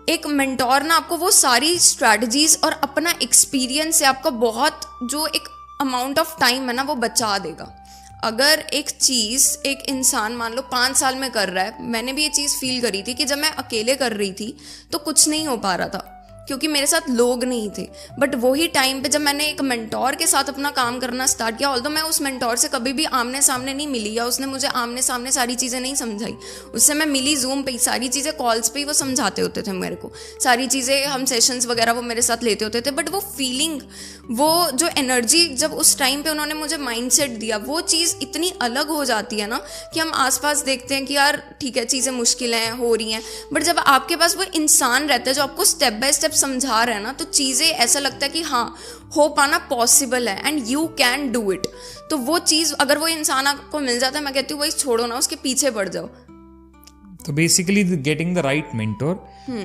एक मेंटोर ना आपको वो सारी स्ट्रैटेजीज और अपना एक्सपीरियंस से आपका बहुत जो एक अमाउंट ऑफ टाइम है ना वो बचा देगा। अगर एक चीज़ एक इंसान मान लो 5 साल में कर रहा है, मैंने भी ये चीज़ फील करी थी कि जब मैं अकेले कर रही थी तो कुछ नहीं हो पा रहा था क्योंकि मेरे साथ लोग नहीं थे। बट वही टाइम पे जब मैंने एक मेंटोर के साथ अपना काम करना स्टार्ट किया, ऑल्दो मैं उस मेंटोर से कभी भी आमने सामने नहीं मिली या उसने मुझे आमने सामने सारी चीज़ें नहीं समझाई, उससे मैं मिली जूम पे, सारी चीज़ें कॉल्स पे ही वो समझाते होते थे मेरे को, सारी चीज़ें हम सेशंस वगैरह वो मेरे साथ लेते होते थे। बट वो फीलिंग, वो जो एनर्जी जब उस टाइम पे उन्होंने मुझे माइंडसेट दिया, वो चीज़ इतनी अलग हो जाती है ना कि हम आसपास देखते हैं कि यार ठीक है चीज़ें मुश्किल हैं, हो रही हैं, बट जब आपके पास वो इंसान रहता है जो आपको स्टेप बाय स्टेप समझा रहा है ना, तो चीज़ें ऐसा लगता है कि हाँ हो पाना पॉसिबल है and you can do it. तो वो चीज़ अगर वो इंसान आपको मिल जाता है, मैं कहती हूँ वही छोड़ो ना, उसके पीछे पड़ जाओ। तो basically getting the right mentor,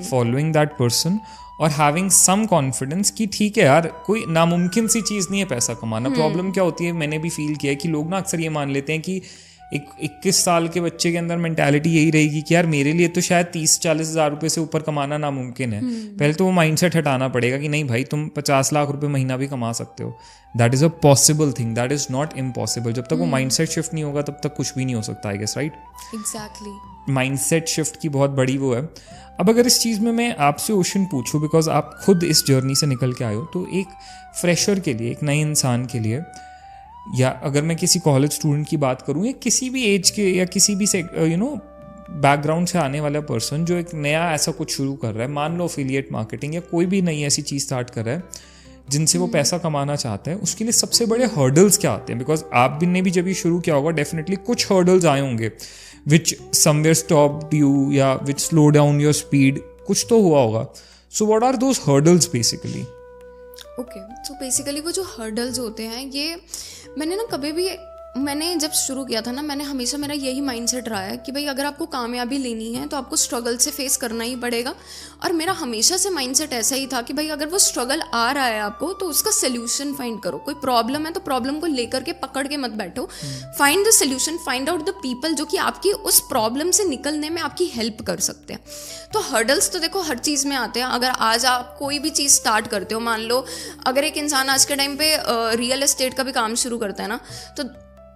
following that person और हैविंग सम कॉन्फिडेंस कि ठीक है यार कोई नामुमकिन सी चीज़ नहीं है पैसा कमाना। प्रॉब्लम क्या होती है, मैंने भी फील किया है कि लोग ना अक्सर ये मान लेते हैं कि एक 21 साल के बच्चे के अंदर मेंटालिटी यही रहेगी कि यार मेरे लिए तो शायद 30-40 हज़ार रुपये से ऊपर कमाना नामुमकिन है। पहले तो वो माइंडसेट हटाना पड़ेगा कि नहीं भाई तुम 50 लाख रुपए महीना भी कमा सकते हो। That is a possible thing, that is not impossible. जब तक वो माइंडसेट शिफ्ट नहीं होगा तब तक कुछ भी नहीं हो सकता, I guess, right? Exactly, mindset shift की बहुत बड़ी वो है। अब अगर इस चीज़ में मैं आपसे ओशन पूछूं, बिकॉज आप खुद इस जर्नी से निकल के आए हो, तो एक फ्रेशर के लिए, एक नए इंसान के लिए, या अगर मैं किसी कॉलेज स्टूडेंट की बात करूं या किसी भी एज के या किसी भी बैकग्राउंड से आने वाला पर्सन जो एक नया ऐसा कुछ शुरू कर रहा है, मान लो एफिलिएट मार्केटिंग या कोई भी नई ऐसी चीज़ स्टार्ट कर रहा है जिनसे वो पैसा कमाना चाहते हैं, उसके लिए सबसे बड़े हर्डल्स क्या आते हैं? बिकॉज आप भी ने भी जब ये शुरू किया होगा डेफिनेटली कुछ हर्डल्स आए होंगे विच समवेयर स्टॉप्ड यू या which slow down your speed, कुछ तो हुआ होगा। So what are those hurdles basically? Okay, so basically वो जो हर्डल्स होते हैं, ये मैंने जब शुरू किया था ना, मैंने हमेशा, मेरा यही माइंडसेट रहा है कि भाई अगर आपको कामयाबी लेनी है तो आपको स्ट्रगल से फेस करना ही पड़ेगा। और मेरा हमेशा से माइंडसेट ऐसा ही था कि भाई अगर वो स्ट्रगल आ रहा है आपको तो उसका सोल्यूशन फाइंड करो। कोई प्रॉब्लम है तो प्रॉब्लम को लेकर के पकड़ के मत बैठो, find the solution, find out the people जो कि आपकी उस प्रॉब्लम से निकलने में आपकी हेल्प कर सकते हैं। तो हर्डल्स तो देखो हर चीज़ में आते हैं। अगर आज आप कोई भी चीज़ स्टार्ट करते हो, मान लो अगर एक इंसान आज के टाइम पे रियल एस्टेट का भी काम शुरू करता है ना, तो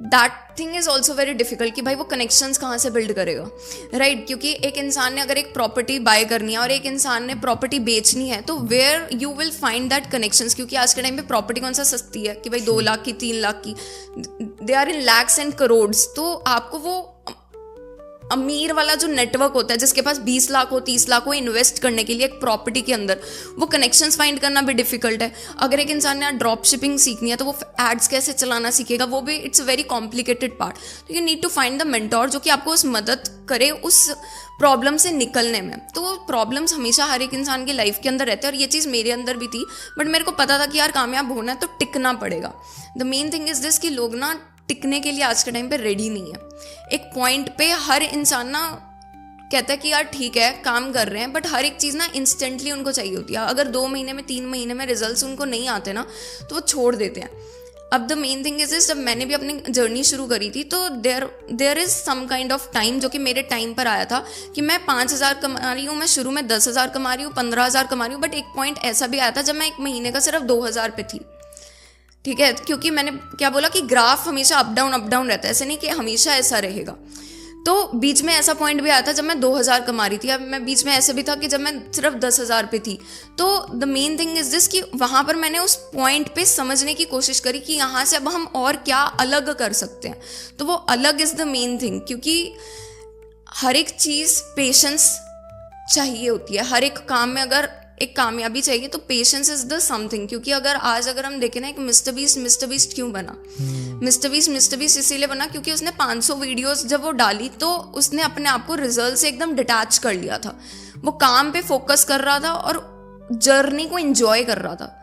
that thing is also very difficult कि भाई वो कनेक्शंस कहाँ से बिल्ड करेगा, राइट? क्योंकि एक इंसान ने अगर एक प्रॉपर्टी बाय करनी है और एक इंसान ने प्रॉपर्टी बेचनी है, तो where you will find that connections? क्योंकि आज के टाइम पे प्रॉपर्टी कौन सा सस्ती है कि भाई 2 लाख की, 3 लाख की, they are in lakhs and crores. तो आपको वो अमीर वाला जो नेटवर्क होता है जिसके पास 20 लाख हो, 30 लाख हो इन्वेस्ट करने के लिए एक प्रॉपर्टी के अंदर, वो कनेक्शंस फाइंड करना भी डिफिकल्ट है। अगर एक इंसान ने ड्रॉप शिपिंग सीखनी है तो वो एड्स कैसे चलाना सीखेगा, वो भी it's a very complicated part. तो you need to find the mentor जो कि आपको उस मदद करे उस प्रॉब्लम से निकलने में। तो प्रॉब्लम्स हमेशा हर एक इंसान की लाइफ के अंदर रहते हैं और ये चीज़ मेरे अंदर भी थी। बट मेरे को पता था कि यार कामयाब होना है तो टिकना पड़ेगा। The main thing is this कि लोग ना टिकने के लिए आज के टाइम पे रेडी नहीं है। एक पॉइंट पे हर इंसान ना कहता है कि यार ठीक है काम कर रहे हैं, बट हर एक चीज़ ना इंस्टेंटली उनको चाहिए होती है। अगर 2 महीने में, 3 महीने में रिजल्ट्स उनको नहीं आते ना तो वो छोड़ देते हैं। अब द मेन थिंग इज जब मैंने भी अपनी जर्नी शुरू करी थी तो there is some kind of time जो कि मेरे टाइम पर आया था कि मैं 5,000 कमा रही हूँ, मैं शुरू में 10,000 कमा रही हूँ, 15,000 कमा रही हूँ। बट एक पॉइंट ऐसा भी आया था जब मैं एक महीने का सिर्फ 2,000 पे थी, ठीक है? क्योंकि मैंने क्या बोला कि ग्राफ हमेशा अप डाउन रहता है, ऐसे नहीं कि हमेशा ऐसा रहेगा। तो बीच में ऐसा पॉइंट भी आया था जब मैं 2,000 कमा रही थी। अब मैं बीच में ऐसे भी था कि जब मैं सिर्फ 10,000 पे थी। तो the main thing is this कि वहाँ पर मैंने उस पॉइंट पे समझने की कोशिश करी कि यहाँ से अब हम और क्या अलग कर सकते हैं। तो वो अलग इज़ द मेन थिंग, क्योंकि हर एक चीज़ पेशेंस चाहिए होती है। हर एक काम में अगर एक कामयाबी चाहिए तो पेशेंस इज द समथिंग। क्योंकि अगर हम देखें ना, एक मिस्टर बीस्ट क्यों बना? मिस्टर बीस्ट इसीलिए बना क्योंकि उसने 500 वीडियोस जब वो डाली तो उसने अपने आप को रिजल्ट से एकदम डिटैच कर लिया था। वो काम पे फोकस कर रहा था और जर्नी को एंजॉय कर रहा था।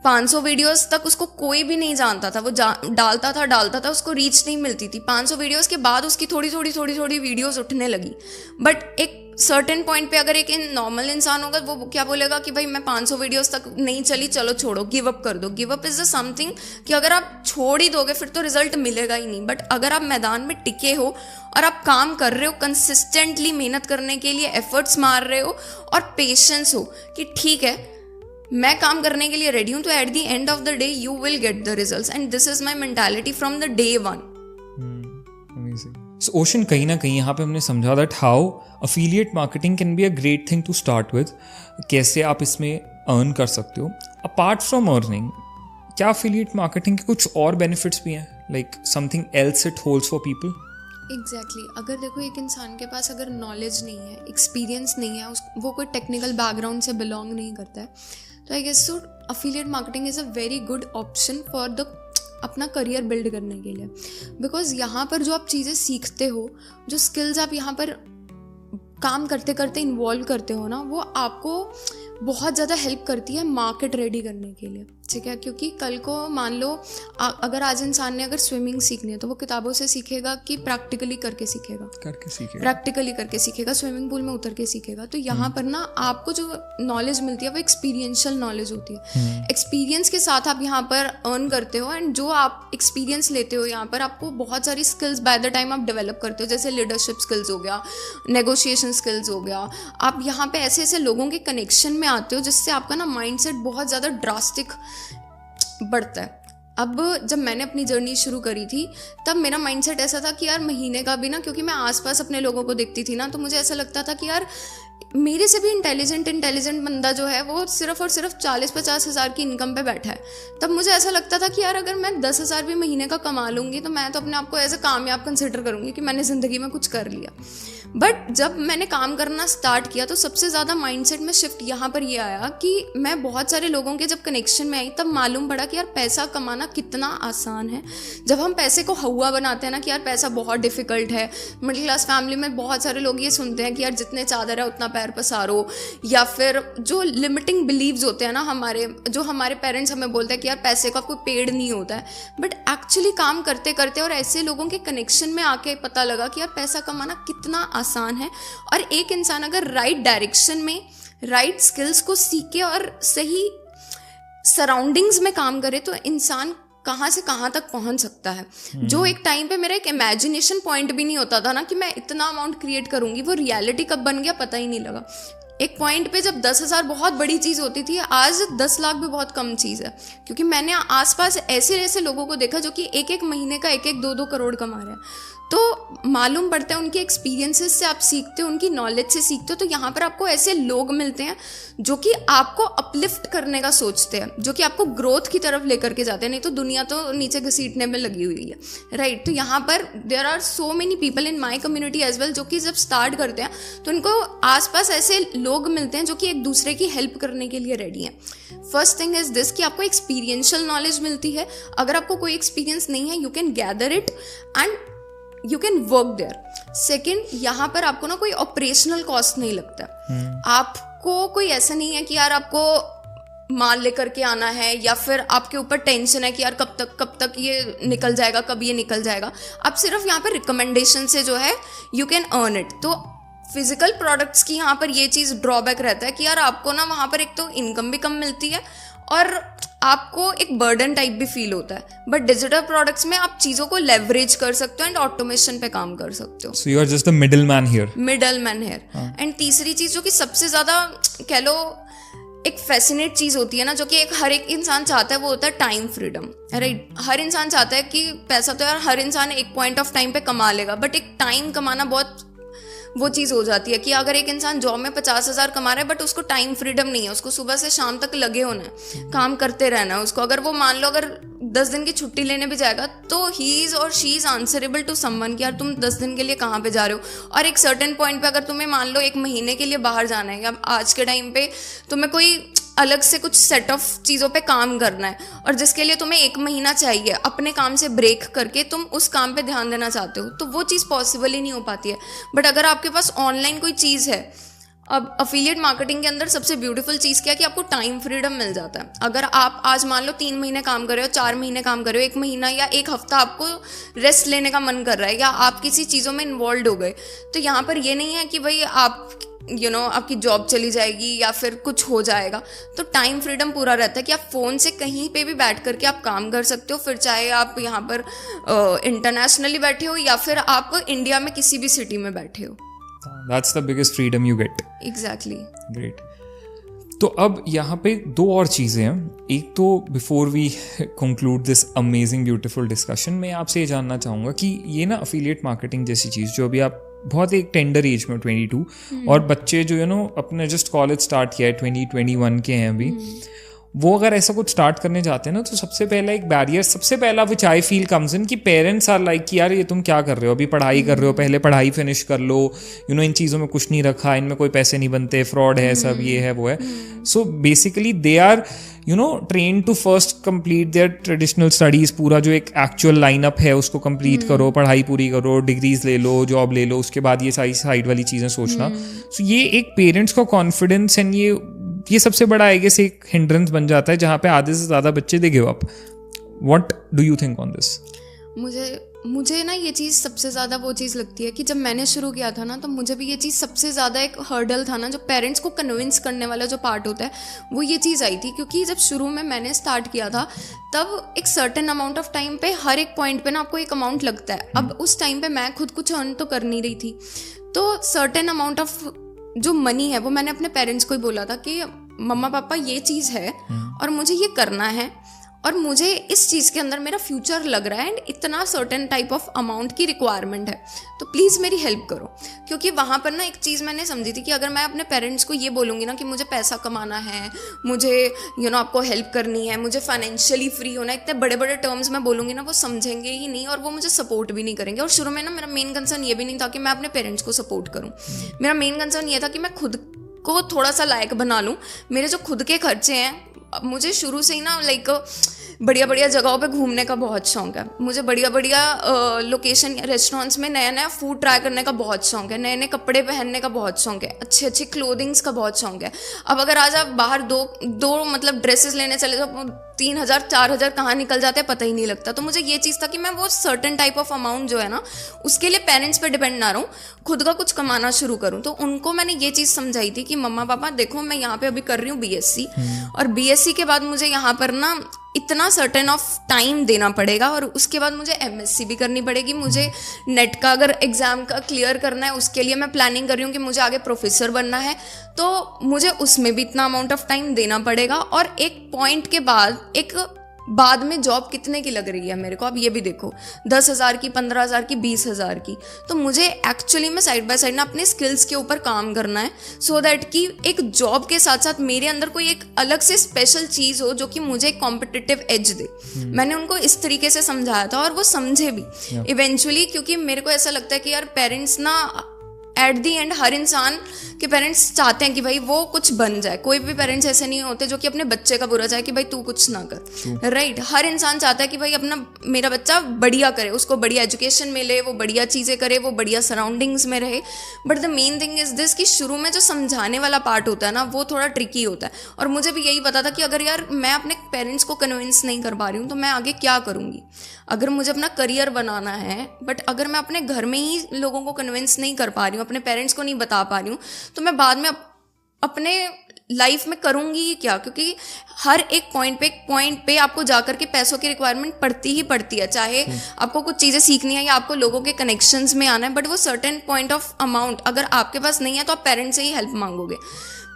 500 वीडियोस तक उसको कोई भी नहीं जानता था। वो डालता था, उसको रीच नहीं मिलती थी। 500 वीडियोस के बाद उसकी थोड़ी वीडियोस उठने लगी। बट एक सर्टेन पॉइंट पे अगर एक नॉर्मल इंसान होगा वो क्या बोलेगा कि भाई मैं 500 वीडियोस तक नहीं चली, चलो छोड़ो, गिव अप कर दो। Give up is the something कि अगर आप छोड़ ही दोगे फिर तो रिजल्ट मिलेगा ही नहीं। बट अगर आप मैदान में टिके हो और आप काम कर रहे हो, कंसिस्टेंटली मेहनत करने के लिए एफर्ट्स मार रहे हो और पेशेंस हो कि ठीक है मैं काम करने के लिए रेडी हूँ, तो at the end of the day you will get the results. And this is my mentality from the day 1। So, Ocean कहीं ना कहीं यहाँ पे हमने समझा that how affiliate marketing can be a great thing to start with. कैसे आप इसमें अर्न कर सकते हो। अपार्ट फ्रॉम अर्निंग, क्या अफिलिएट मार्केटिंग के कुछ और बेनिफिट्स भी हैं, like something else it holds for people? Exactly. अगर देखो एक इंसान के पास अगर नॉलेज नहीं है, एक्सपीरियंस नहीं है, वो कोई टेक्निकल बैकग्राउंड से बिलोंग नहीं करता है, तो I guess so affiliate marketing is a very good option for the अपना करियर बिल्ड करने के लिए। बिकॉज यहाँ पर जो आप चीज़ें सीखते हो, जो स्किल्स आप यहाँ पर काम करते करते इन्वॉल्व करते हो ना, वो आपको बहुत ज़्यादा हेल्प करती है मार्केट रेडी करने के लिए। ठीक है, क्योंकि कल को मान लो अगर आज इंसान ने अगर स्विमिंग सीखनी है तो वो किताबों से सीखेगा कि प्रैक्टिकली करके सीखेगा, प्रैक्टिकली करके सीखेगा, स्विमिंग पूल में उतर के सीखेगा। तो यहाँ पर ना आपको जो नॉलेज मिलती है वो एक्सपीरियंशियल नॉलेज होती है। एक्सपीरियंस के साथ आप यहाँ पर अर्न करते हो, एंड जो आप एक्सपीरियंस लेते हो यहाँ पर आपको बहुत सारी स्किल्स बाय द टाइम आप डेवलप करते हो, जैसे लीडरशिप स्किल्स हो गया, नेगोशिएशन स्किल्स हो गया। आप यहाँ पे ऐसे ऐसे लोगों के कनेक्शन में आते हो जिससे आपका ना माइंडसेट बहुत ज़्यादा ड्रास्टिक बढ़ता है। अब जब मैंने अपनी जर्नी शुरू करी थी तब मेरा माइंडसेट ऐसा था कि यार महीने का भी ना, क्योंकि मैं आसपास अपने लोगों को देखती थी ना, तो मुझे ऐसा लगता था कि यार मेरे से भी इंटेलिजेंट बंदा जो है वो सिर्फ और सिर्फ 40-50 हज़ार की इनकम पे बैठा है। तब मुझे ऐसा लगता था कि यार अगर मैं 10,000 भी महीने का कमा लूँगी तो मैं तो अपने आप को ऐसे कामयाब कंसिडर करूँगी कि मैंने ज़िंदगी में कुछ कर लिया। बट जब मैंने काम करना स्टार्ट किया तो सबसे ज़्यादा माइंडसेट में शिफ्ट यहाँ पर ये आया कि मैं बहुत सारे लोगों के जब कनेक्शन में आई तब मालूम पड़ा कि यार पैसा कमाना कितना आसान है। जब हम पैसे को हवा बनाते हैं ना कि यार पैसा बहुत डिफिकल्ट है, मिडिल क्लास फैमिली में बहुत सारे लोग ये सुनते हैं कि यार जितने चादर है उतना पैर पसारो, या फिर जो लिमिटिंग बिलीव्स होते हैं ना हमारे पेरेंट्स हमें बोलते हैं कि यार पैसे का कोई पेड़ नहीं होता है। बट एक्चुअली काम करते करते और ऐसे लोगों के कनेक्शन में आके पता लगा कि यार पैसा कमाना कितना आसान है। और एक इंसान अगर राइट डायरेक्शन में राइट स्किल्स को सीखे और सही सराउंडिंग्स में काम करे तो इंसान कहाँ से कहाँ तक पहुँच सकता है। जो एक टाइम पे मेरा एक इमेजिनेशन पॉइंट भी नहीं होता था ना कि मैं इतना अमाउंट क्रिएट करूँगी, वो रियलिटी कब बन गया पता ही नहीं लगा। एक पॉइंट पे जब 10,000 बहुत बड़ी चीज़ होती थी, आज 10 लाख भी बहुत कम चीज़ है, क्योंकि मैंने आसपास ऐसे ऐसे लोगों को देखा जो कि एक महीने का 1-2 करोड़ कमा रहे हैं। तो मालूम पड़ता है उनके एक्सपीरियंसेस से आप सीखते हो, उनकी नॉलेज से सीखते हो। तो यहाँ पर आपको ऐसे लोग मिलते हैं जो कि आपको अपलिफ्ट करने का सोचते हैं, जो कि आपको ग्रोथ की तरफ लेकर के जाते हैं, नहीं तो दुनिया तो नीचे घसीटने में लगी हुई है, राइट। तो यहाँ पर there are so many people in my community as well जो कि जब स्टार्ट करते हैं तो उनको आसपास ऐसे लोग मिलते हैं जो कि एक दूसरे की हेल्प करने के लिए रेडी हैं। फर्स्ट थिंग इज दिस कि आपको एक्सपीरियंशियल नॉलेज मिलती है। अगर आपको कोई एक्सपीरियंस नहीं है, you can gather it and you can work there. Second, यहाँ पर आपको ना कोई ऑपरेशनल कॉस्ट नहीं लगता। आपको कोई ऐसा नहीं है कि यार आपको माल लेकर के आना है, या फिर आपके ऊपर टेंशन है कि यार कब तक ये निकल जाएगा, कब ये निकल जाएगा। आप सिर्फ यहाँ पर रिकमेंडेशन से जो है यू कैन अर्न इट। तो फिजिकल प्रोडक्ट्स की यहाँ पर ये चीज़ ड्रॉबैक रहता है कि यार आपको ना वहाँ पर एक तो इनकम भी कम मिलती है और आपको एक बर्डन टाइप भी फील होता है। बट डिजिटल प्रोडक्ट्स में आप चीज़ों को लेवरेज कर सकते हो एंड ऑटोमेशन पे काम कर सकते हो। So you are just the middleman here. And तीसरी चीज़ जो कि सबसे ज़्यादा कह लो एक फैसिनेट चीज़ होती है ना, जो कि हर एक इंसान चाहता है, वो होता है टाइम फ्रीडम, राइट। हर इंसान चाहता है कि पैसा तो यार हर इंसान एक पॉइंट ऑफ टाइम पे कमा लेगा, बट एक टाइम कमाना बहुत वो चीज़ हो जाती है कि अगर एक इंसान जॉब में 50,000 कमा रहा है बट उसको टाइम फ्रीडम नहीं है, उसको सुबह से शाम तक लगे होना है, काम करते रहना है उसको। अगर वो मान लो अगर 10 दिन की छुट्टी लेने भी जाएगा तो ही इज़ और she is answerable to someone कि यार तुम 10 दिन के लिए कहाँ पे जा रहे हो। और एक सर्टेन पॉइंट पे अगर तुम्हें मान लो 1 महीने के लिए बाहर जाना है, या आज के टाइम पे तुम्हें कोई अलग से कुछ सेट ऑफ चीज़ों पे काम करना है और जिसके लिए तुम्हें 1 महीना चाहिए अपने काम से ब्रेक करके तुम उस काम पे ध्यान देना चाहते हो, तो वो चीज़ पॉसिबल ही नहीं हो पाती है। बट अगर आपके पास ऑनलाइन कोई चीज़ है, अब अफिलिएट मार्केटिंग के अंदर सबसे ब्यूटीफुल चीज़ क्या है कि आपको टाइम फ्रीडम मिल जाता है। अगर आप आज मान लो 3 महीने काम कर रहे हो, 4 महीने काम कर रहे हो, 1 महीना या 1 हफ्ता आपको रेस्ट लेने का मन कर रहा है, या आप किसी चीज़ों में इन्वॉल्व हो गए, तो यहाँ पर ये नहीं है कि भाई आप आपकी जॉब चली जाएगी या फिर कुछ हो जाएगा। तो टाइम फ्रीडम पूरा रहता है कि आप फ़ोन से कहीं पे भी बैठ करके आप काम कर सकते हो, फिर चाहे आप यहाँ पर इंटरनेशनली बैठे हो या फिर आप इंडिया में किसी भी सिटी में बैठे हो। That's the biggest freedom you get. Exactly. Great. तो अब यहाँ पे 2 और चीज़ें हैं। एक तो before we conclude this amazing beautiful discussion, मैं आपसे ये जानना चाहूँगा कि ये ना अफिलिएट मार्केटिंग जैसी चीज़ जो अभी आप बहुत एक टेंडर एज में 22 और बच्चे जो अपने जस्ट कॉलेज स्टार्ट किया है 20-21 के हैं अभी, वो अगर ऐसा कुछ स्टार्ट करने जाते हैं ना, तो सबसे पहला एक बैरियर, सबसे पहला विच आई फील कम्स इन कि पेरेंट्स आर लाइक कि यार ये तुम क्या कर रहे हो, अभी पढ़ाई कर रहे हो, पहले पढ़ाई फिनिश कर लो, इन चीज़ों में कुछ नहीं रखा, इनमें कोई पैसे नहीं बनते, फ्रॉड है, सब ये है वो है। So basically they are train to first complete their traditional studies, पूरा जो एक एक्चुअल लाइनअप है उसको कंप्लीट करो, पढ़ाई पूरी करो, डिग्रीज ले लो, जॉब ले लो, उसके बाद ये सारी साइड वाली चीज़ें सोचना। सो ये एक पेरेंट्स का कॉन्फिडेंस एंड ये ये सबसे बड़ा आई गेस एक हिंड्रेंस बन जाता है जहाँ पे आधे से ज़्यादा बच्चे they give up. What do you think on this? मुझे ना ये चीज़ सबसे ज़्यादा वो चीज़ लगती है कि जब मैंने शुरू किया था ना, तो मुझे भी ये चीज़ सबसे ज़्यादा एक हर्डल था ना, जो पेरेंट्स को कन्विंस करने वाला जो पार्ट होता है, वो ये चीज़ आई थी. क्योंकि जब शुरू में मैंने स्टार्ट किया था, तब एक सर्टेन अमाउंट ऑफ टाइम पे हर एक पॉइंट पे ना आपको एक अमाउंट लगता है. अब उस टाइम पे मैं खुद कुछ अर्न तो कर नहीं रही थी, तो सर्टेन अमाउंट ऑफ जो मनी है वो मैंने अपने पेरेंट्स को ही बोला था कि मम्मा पापा ये चीज़ है और मुझे ये करना है, और मुझे इस चीज़ के अंदर मेरा फ्यूचर लग रहा है, एंड इतना सर्टेन टाइप ऑफ अमाउंट की रिक्वायरमेंट है, तो प्लीज़ मेरी हेल्प करो. क्योंकि वहाँ पर ना एक चीज़ मैंने समझी थी कि अगर मैं अपने पेरेंट्स को ये बोलूँगी ना कि मुझे पैसा कमाना है, मुझे आपको हेल्प करनी है, मुझे फाइनेंशियली फ्री होना है, इतने बड़े बड़े टर्म्स में बोलूँगी ना, वो समझेंगे ही नहीं और वो मुझे सपोर्ट भी नहीं करेंगे. और शुरू में ना मेरा मेन कंसर्न ये भी नहीं था कि मैं अपने पेरेंट्स को सपोर्ट करूँ. मेरा मेन कंसर्न ये था कि मैं खुद को थोड़ा सा लायक बना लूँ. मेरे जो खुद के खर्चे हैं, मुझे शुरू से ही ना लाइक बढ़िया बढ़िया जगहों पे घूमने का बहुत शौक है. मुझे बढ़िया बढ़िया लोकेशन रेस्टोरेंट्स में नया नया फूड ट्राई करने का बहुत शौक है. नए नए कपड़े पहनने का बहुत शौक है. अच्छे अच्छे क्लोथिंग्स का बहुत शौक है. अब अगर आज आप बाहर दो मतलब ड्रेसेस लेने चले तो 3,000 4,000 कहाँ निकल जाते हैं पता ही नहीं लगता. तो मुझे ये चीज़ था कि मैं वो सर्टेन टाइप ऑफ अमाउंट जो है ना, उसके लिए पेरेंट्स पे डिपेंड ना रहूँ, खुद का कुछ कमाना शुरू करूँ. तो उनको मैंने ये चीज़ समझाई थी कि मम्मा पापा देखो, मैं यहाँ पे अभी कर रही हूँ BSc, और BSc के बाद मुझे यहाँ पर ना इतना सर्टेन ऑफ टाइम देना पड़ेगा, और उसके बाद मुझे MSc भी करनी पड़ेगी. मुझे नेट का अगर एग्ज़ाम का क्लियर करना है, उसके लिए मैं प्लानिंग कर रही हूँ कि मुझे आगे प्रोफेसर बनना है, तो मुझे उसमें भी इतना अमाउंट ऑफ टाइम देना पड़ेगा. और एक पॉइंट के बाद बाद में जॉब कितने की लग रही है मेरे को, आप ये भी देखो, 10,000 की, 15,000 की, 20,000 की. तो मुझे एक्चुअली में साइड बाय साइड ना अपने स्किल्स के ऊपर काम करना है, सो दैट कि एक जॉब के साथ साथ मेरे अंदर कोई एक अलग से स्पेशल चीज़ हो जो कि मुझे एक कॉम्पिटिटिव एज दे. मैंने उनको इस तरीके से समझाया था और वो समझे भी इवेंचुअली. क्योंकि मेरे को ऐसा लगता है कि यार पेरेंट्स ना एट दी एंड, हर इंसान के पेरेंट्स चाहते हैं कि भाई वो कुछ बन जाए. कोई भी पेरेंट्स ऐसे नहीं होते जो कि अपने बच्चे का बुरा चाहे कि भाई तू कुछ ना कर, राइट. हर इंसान चाहता है कि भाई मेरा बच्चा बढ़िया करे, उसको बढ़िया एजुकेशन मिले, वो बढ़िया चीज़ें करे, वो बढ़िया सराउंडिंग्स में रहे. But the main thing is this कि शुरू में जो समझाने वाला पार्ट होता है ना, वो थोड़ा ट्रिकी होता है. और मुझे भी यही पता था कि अगर यार मैं अपने पेरेंट्स को कन्विंस नहीं कर पा रही हूँ तो मैं आगे क्या करूँगी. अगर मुझे अपना करियर बनाना है, बट अगर मैं अपने घर में ही लोगों को कन्विंस नहीं कर पा रही हूँ, अपने पेरेंट्स को नहीं बता पा रही हूँ, तो मैं बाद में अपने लाइफ में करूँगी ही क्या. क्योंकि हर एक पॉइंट पे आपको जाकर के पैसों की रिक्वायरमेंट पड़ती ही पड़ती है. चाहे आपको कुछ चीज़ें सीखनी है या आपको लोगों के कनेक्शंस में आना है, बट वो सर्टेन पॉइंट ऑफ अमाउंट अगर आपके पास नहीं है तो आप पेरेंट्स से ही हेल्प मांगोगे.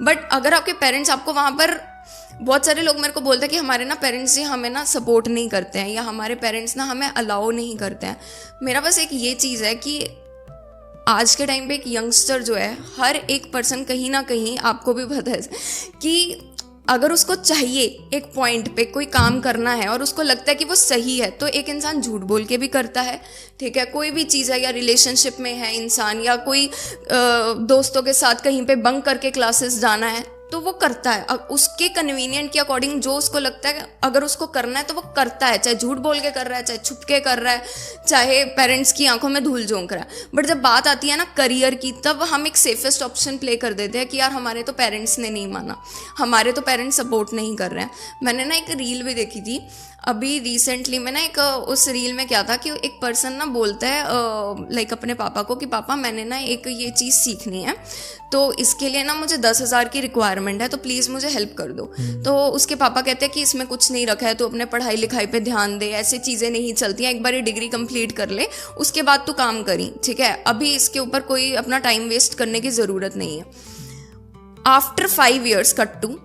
बट अगर आपके पेरेंट्स आपको वहाँ पर, बहुत सारे लोग मेरे को बोलते हैं कि हमारे ना पेरेंट्स जी हमें ना सपोर्ट नहीं करते हैं, या हमारे पेरेंट्स ना हमें अलाउ नहीं करते हैं. मेरा बस एक ये चीज़ है कि आज के टाइम पे एक यंगस्टर जो है, हर एक पर्सन कहीं ना कहीं, आपको भी पता है कि अगर उसको चाहिए एक पॉइंट पे कोई काम करना है और उसको लगता है कि वो सही है, तो एक इंसान झूठ बोल के भी करता है. ठीक है, कोई भी चीज़ है, या रिलेशनशिप में है इंसान, या कोई दोस्तों के साथ कहीं पे बंक करके क्लासेस जाना है, तो वो करता है उसके कन्वीनियंट के अकॉर्डिंग. जो उसको लगता है अगर उसको करना है तो वो करता है, चाहे झूठ बोल के कर रहा है, चाहे छुप के कर रहा है, चाहे पेरेंट्स की आंखों में धूल झोंक रहा है. बट जब बात आती है ना करियर की, तब हम एक सेफेस्ट ऑप्शन प्ले कर देते हैं कि यार हमारे तो पेरेंट्स ने नहीं माना, हमारे तो पेरेंट्स सपोर्ट नहीं कर रहे हैं. मैंने ना एक रील भी देखी थी अभी रिसेंटली में ना, एक उस रील में क्या था कि एक पर्सन ना बोलता है लाइक अपने पापा को कि पापा मैंने ना एक ये चीज़ सीखनी है, तो इसके लिए ना मुझे 10,000 की रिक्वायरमेंट है, तो प्लीज़ मुझे हेल्प कर दो. तो उसके पापा कहते हैं कि इसमें कुछ नहीं रखा है, तो अपने पढ़ाई लिखाई पे ध्यान दे, ऐसी चीज़ें नहीं चलती हैं, एक बार ये डिग्री कंप्लीट कर ले, उसके बाद तू काम करी. ठीक है, अभी इसके ऊपर कोई अपना टाइम वेस्ट करने की ज़रूरत नहीं है. आफ्टर 5 years कट टू,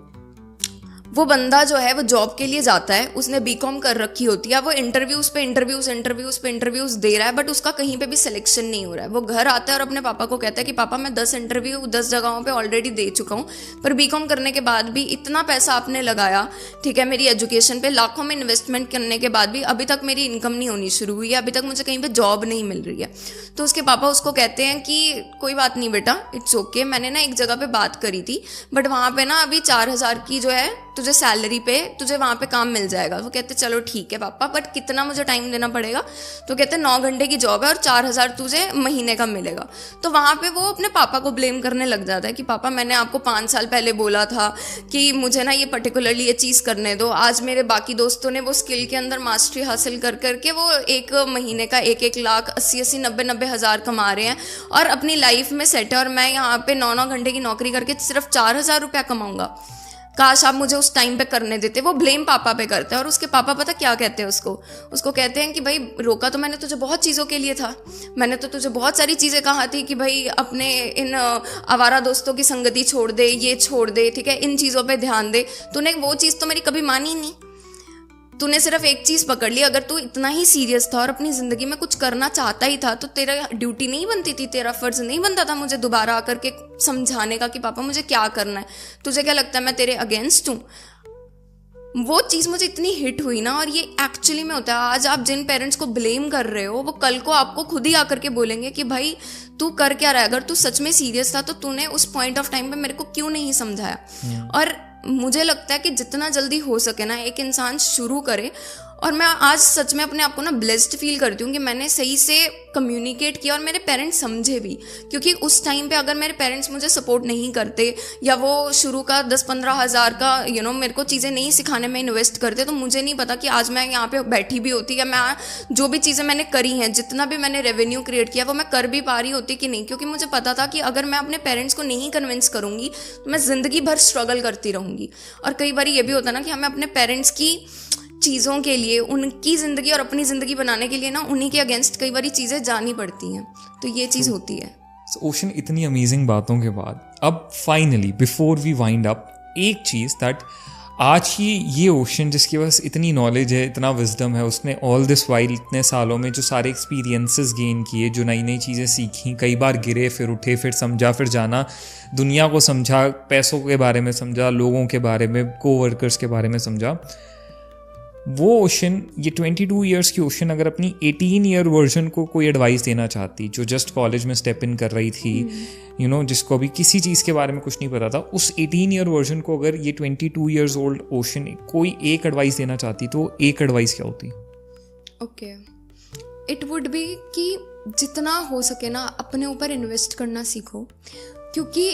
वो बंदा जो है वो जॉब के लिए जाता है, उसने BCom कर रखी होती है, वो इंटरव्यूज़ पे इंटरव्यूज़ दे रहा है, बट उसका कहीं पे भी सिलेक्शन नहीं हो रहा है. वो घर आता है और अपने पापा को कहता है कि पापा मैं 10 इंटरव्यू 10 जगहों पे ऑलरेडी दे चुका हूँ, पर BCom करने के बाद भी इतना पैसा आपने लगाया, ठीक है, मेरी एजुकेशन पे लाखों में इन्वेस्टमेंट करने के बाद भी अभी तक मेरी इनकम नहीं होनी शुरू हुई है, अभी तक मुझे कहीं पर जॉब नहीं मिल रही है. तो उसके पापा उसको कहते हैं कि कोई बात नहीं बेटा, इट्स ओके, मैंने ना एक जगह पर बात करी थी, बट वहाँ पर ना अभी 4,000 की जो है तुझे तुझे सैलरी पे तुझे वहाँ पे काम मिल जाएगा। वो कहते चलो ठीक है पापा, बट कितना मुझे टाइम देना पड़ेगा? तो कहते 9 घंटे की जॉब है और 4,000 तुझे महीने का मिलेगा। तो वहाँ पे वो अपने पापा को ब्लेम करने लग जाता है कि पापा मैंने आपको 5 साल पहले बोला था कि मुझे ना ये पर्टिकुलरली ये चीज़ करने दो। आज मेरे बाकी दोस्तों ने वो स्किल के अंदर मास्टरी हासिल कर करके वो एक महीने का 1-1 लाख 80-80 90-90 हज़ार कमा रहे हैं और अपनी लाइफ में सेट है, और मैं यहाँ पे 9-9 घंटे की नौकरी करके सिर्फ 4,000 रुपया कमाऊंगा। काश आप मुझे उस टाइम पे करने देते। वो ब्लेम पापा पे करते हैं। और उसके पापा पता क्या कहते हैं उसको कहते हैं कि भाई रोका तो मैंने तुझे बहुत चीज़ों के लिए था, मैंने तो तुझे बहुत सारी चीज़ें कहा थी कि भाई अपने इन आवारा दोस्तों की संगति छोड़ दे, ये छोड़ दे, ठीक है, इन चीज़ों पे ध्यान दे। तूने वो चीज़ तो मेरी कभी मानी नहीं, तूने सिर्फ एक चीज़ पकड़ ली। अगर तू इतना ही सीरियस था और अपनी ज़िंदगी में कुछ करना चाहता ही था तो तेरा ड्यूटी नहीं बनती थी, तेरा फ़र्ज़ नहीं बनता था मुझे दोबारा आकर के समझाने का कि पापा मुझे क्या करना है। तुझे क्या लगता है मैं तेरे अगेंस्ट हूँ? वो चीज़ मुझे इतनी हिट हुई ना, और ये एक्चुअली में होता है। आज आप जिन पेरेंट्स को ब्लेम कर रहे हो वो कल को आपको खुद ही आकर के बोलेंगे कि भाई तू कर क्या रहा है? अगर तू सच में सीरियस था तो तूने उस पॉइंट ऑफ टाइम पे मेरे को क्यों नहीं समझाया? और मुझे लगता है कि जितना जल्दी हो सके ना एक इंसान शुरू करे। और मैं आज सच में अपने आप को ना ब्लेस्ड फील करती हूँ कि मैंने सही से कम्युनिकेट किया और मेरे पेरेंट्स समझे भी। क्योंकि उस टाइम पे अगर मेरे पेरेंट्स मुझे सपोर्ट नहीं करते या वो शुरू का 10-15 हज़ार का मेरे को चीज़ें नहीं सिखाने में इन्वेस्ट करते, तो मुझे नहीं पता कि आज मैं यहाँ पे बैठी भी होती, या मैं जो भी चीज़ें मैंने करी हैं, जितना भी मैंने रेवेन्यू क्रिएट किया वो मैं कर भी पा रही होती कि नहीं। क्योंकि मुझे पता था कि अगर मैं अपने पेरेंट्स को नहीं कन्विंस करूँगी तो मैं ज़िंदगी भर स्ट्रगल करती रहूँगी। और कई बार ये भी होता है ना कि हमें अपने पेरेंट्स की चीज़ों के लिए, उनकी ज़िंदगी और अपनी ज़िंदगी बनाने के लिए ना उन्हीं के अगेंस्ट कई बार चीज़ें जानी पड़ती हैं। तो ये चीज़ होती है। ओशन, इतनी अमेजिंग बातों के बाद अब finally before we wind up, एक चीज़ दैट आज ही ये ओशन जिसके पास इतनी नॉलेज है, इतना विजडम है, उसने ऑल दिस वाइल इतने सालों में जो सारे एक्सपीरियंसेस गेन किए, जो नई नई चीज़ें सीखी, कई बार गिरे फिर उठे, फिर समझा, फिर जाना, दुनिया को समझा, पैसों के बारे में समझा, लोगों के बारे में, कोवर्कर्स के बारे में समझा, वो ओशन, ये 22 ईयर्स की ओशन अगर अपनी 18 ईयर वर्जन को कोई एडवाइस देना चाहती, जो जस्ट कॉलेज में स्टेप इन कर रही थी, जिसको अभी किसी चीज़ के बारे में कुछ नहीं पता था, उस 18 ईयर वर्जन को अगर ये 22 ईयर्स ओल्ड ओशन कोई एक एडवाइस देना चाहती तो एक एडवाइस क्या होती? ओके, इट वुड बी कि जितना हो सके ना अपने ऊपर इन्वेस्ट करना सीखो। क्योंकि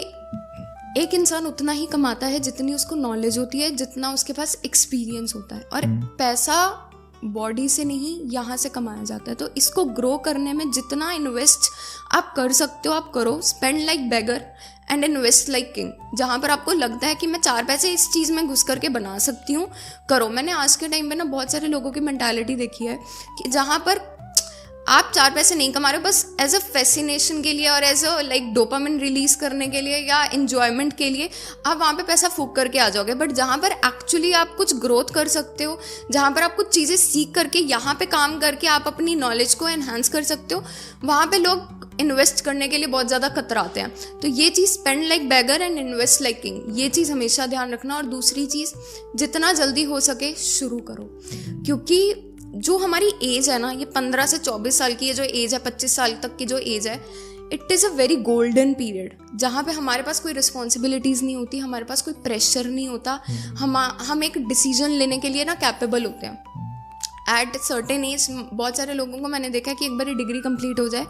एक इंसान उतना ही कमाता है जितनी उसको नॉलेज होती है, जितना उसके पास एक्सपीरियंस होता है। और पैसा बॉडी से नहीं यहाँ से कमाया जाता है। तो इसको ग्रो करने में जितना इन्वेस्ट आप कर सकते हो आप करो। Spend like beggar and invest like king. जहाँ पर आपको लगता है कि मैं 4 पैसे इस चीज़ में घुस करके बना सकती हूँ, करो। मैंने आज के टाइम पे ना बहुत सारे लोगों की मेंटालिटी देखी है कि जहाँ पर आप 4 पैसे नहीं कमा रहे हो, बस एज अ फैसिनेशन के लिए और as a like dopamine release करने के लिए या इन्जॉयमेंट के लिए आप वहाँ पे पैसा फूक करके आ जाओगे। बट जहाँ पर एक्चुअली आप कुछ ग्रोथ कर सकते हो, जहाँ पर आप कुछ चीज़ें सीख करके यहाँ पे काम करके आप अपनी नॉलेज को एनहांस कर सकते हो, वहाँ पे लोग इन्वेस्ट करने के लिए बहुत ज़्यादा कतराते हैं। तो ये चीज़ spend like beggar and invest like king, ये चीज़ हमेशा ध्यान रखना। और दूसरी चीज़, जितना जल्दी हो सके शुरू करो। क्योंकि जो हमारी एज है ना, ये 15 से 24 साल की ये जो एज है, 25 साल तक की जो एज है, it is a very golden period जहाँ पे हमारे पास कोई रिस्पॉन्सिबिलिटीज़ नहीं होती, हमारे पास कोई प्रेशर नहीं होता। हम एक डिसीजन लेने के लिए ना कैपेबल होते हैं। एट सर्टेन एज बहुत सारे लोगों को मैंने देखा कि एक बार डिग्री कंप्लीट हो जाए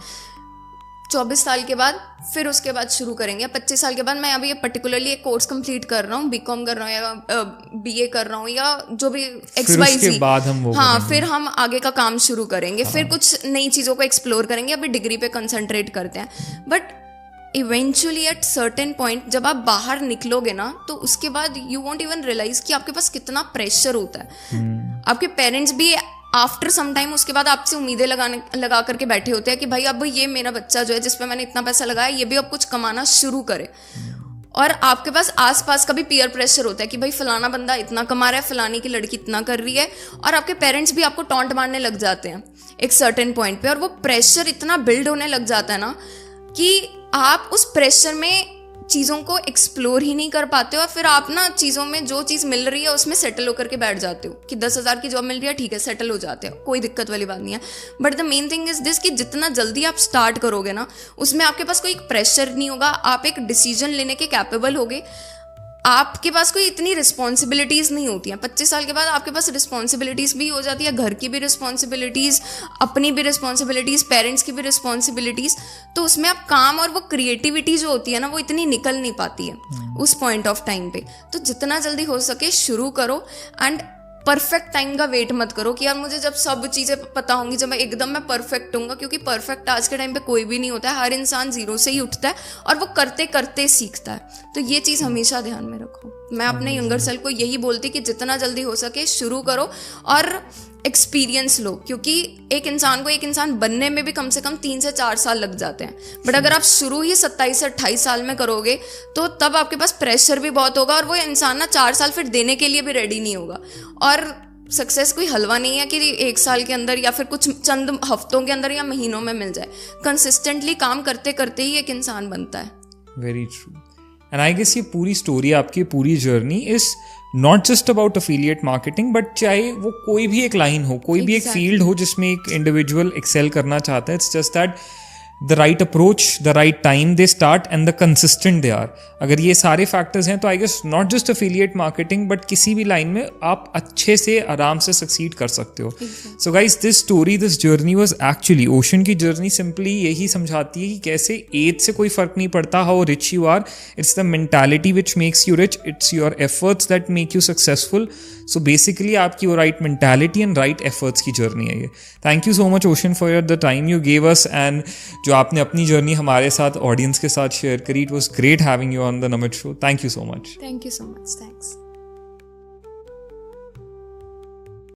24 साल के बाद, फिर उसके बाद शुरू करेंगे। 25 साल के बाद मैं अभी ये पर्टिकुलरली एक कोर्स कंप्लीट कर रहा हूँ, बीकॉम कर रहा हूँ या बीए कर रहा हूँ या जो भी XYZ, हाँ, फिर हम आगे का काम शुरू करेंगे, फिर कुछ नई चीज़ों को एक्सप्लोर करेंगे। अभी डिग्री पे कंसंट्रेट करते हैं। But eventually at certain point जब आप बाहर निकलोगे ना, तो उसके बाद यू वॉन्ट इवन रियलाइज कि आपके पास कितना प्रेशर होता है। आपके पेरेंट्स भी आफ्टर सम टाइम उसके बाद आपसे उम्मीदें लगा करके बैठे होते हैं कि भाई अब ये मेरा बच्चा जो है जिस पे मैंने इतना पैसा लगाया, ये भी अब कुछ कमाना शुरू करे। और आपके पास आसपास का भी पीयर प्रेशर होता है कि भाई फलाना बंदा इतना कमा रहा है, फलानी की लड़की इतना कर रही है। और आपके पेरेंट्स भी आपको टॉन्ट मारने लग जाते हैं एक सर्टेन पॉइंट पे। और वो प्रेशर इतना बिल्ड होने लग जाता है ना कि आप उस प्रेशर में चीज़ों को एक्सप्लोर ही नहीं कर पाते हो। और फिर आप ना चीज़ों में जो चीज़ मिल रही है उसमें सेटल होकर के बैठ जाते हो कि 10,000 की जॉब मिल रही है, ठीक है, सेटल हो जाते हो, कोई दिक्कत वाली बात नहीं है। But the main thing is this कि जितना जल्दी आप स्टार्ट करोगे ना, उसमें आपके पास कोई प्रेशर नहीं होगा, आप एक डिसीजन लेने के कैपेबल होगे। आपके पास कोई इतनी रिस्पॉन्सिबिलिटीज़ नहीं होती हैं। 25 साल के बाद आपके पास रिस्पॉन्सिबिलिटीज़ भी हो जाती है, घर की भी रिस्पॉन्सिबिलिटीज़, अपनी भी रिस्पॉन्सिबिलिटीज़, पेरेंट्स की भी रिस्पॉन्सिबिलिटीज़। तो उसमें आप काम और वो क्रिएटिविटी जो होती है ना, वो इतनी निकल नहीं पाती है उस पॉइंट ऑफ टाइम पे। तो जितना जल्दी हो सके शुरू करो, एंड परफेक्ट टाइम का वेट मत करो कि यार मुझे जब सब चीज़ें पता होंगी, जब मैं परफेक्ट हूँगा, क्योंकि परफेक्ट आज के टाइम पे कोई भी नहीं होता है। हर इंसान जीरो से ही उठता है और वो करते करते सीखता है। तो ये चीज़ हमेशा ध्यान में रखो। मैं अपने यंगर सेल्फ को यही बोलती कि जितना जल्दी हो सके शुरू करो और एक्सपीरियंस लो, क्योंकि एक इंसान बनने में भी कम से कम 3 से 4 साल लग जाते हैं। बट अगर आप शुरू ही 27 से 28 साल में करोगे तो तब आपके पास प्रेशर भी बहुत होगा और वो इंसान ना 4 साल फिर देने के लिए भी रेडी नहीं होगा। और सक्सेस कोई हलवा नहीं है कि 1 साल के अंदर या फिर कुछ चंद हफ्तों के अंदर या महीनों में मिल जाए। कंसिस्टेंटली काम करते करते ही एक इंसान बनता है। Very true. And I guess ये पूरी स्टोरी, आपकी पूरी journey is not just about affiliate marketing, but चाहे वो कोई भी एक लाइन हो, कोई भी एक फील्ड हो जिसमें एक इंडिविजुअल एक्सेल करना चाहता है, it's just that the right approach, the right time they start and the consistent they are. अगर ये सारे फैक्टर्स हैं तो I guess not just affiliate marketing but किसी भी लाइन में आप अच्छे से आराम से सक्सीड कर सकते हो। So guys, this story, this journey was actually, ocean की जर्नी सिंपली यही समझाती है कि कैसे एज से कोई फर्क नहीं पड़ता how rich you are, it's the mentality which makes you rich, it's your efforts that make you successful. So basically आपकी वो right mentality and right efforts की जर्नी है ये। Thank you so much Ocean for the time you gave us, and जो आपने अपनी journey हमारे साथ ऑडियंस के साथ शेयर करी, it was great having you on the Namit show. Thank you so much. Thank you so much. Thanks.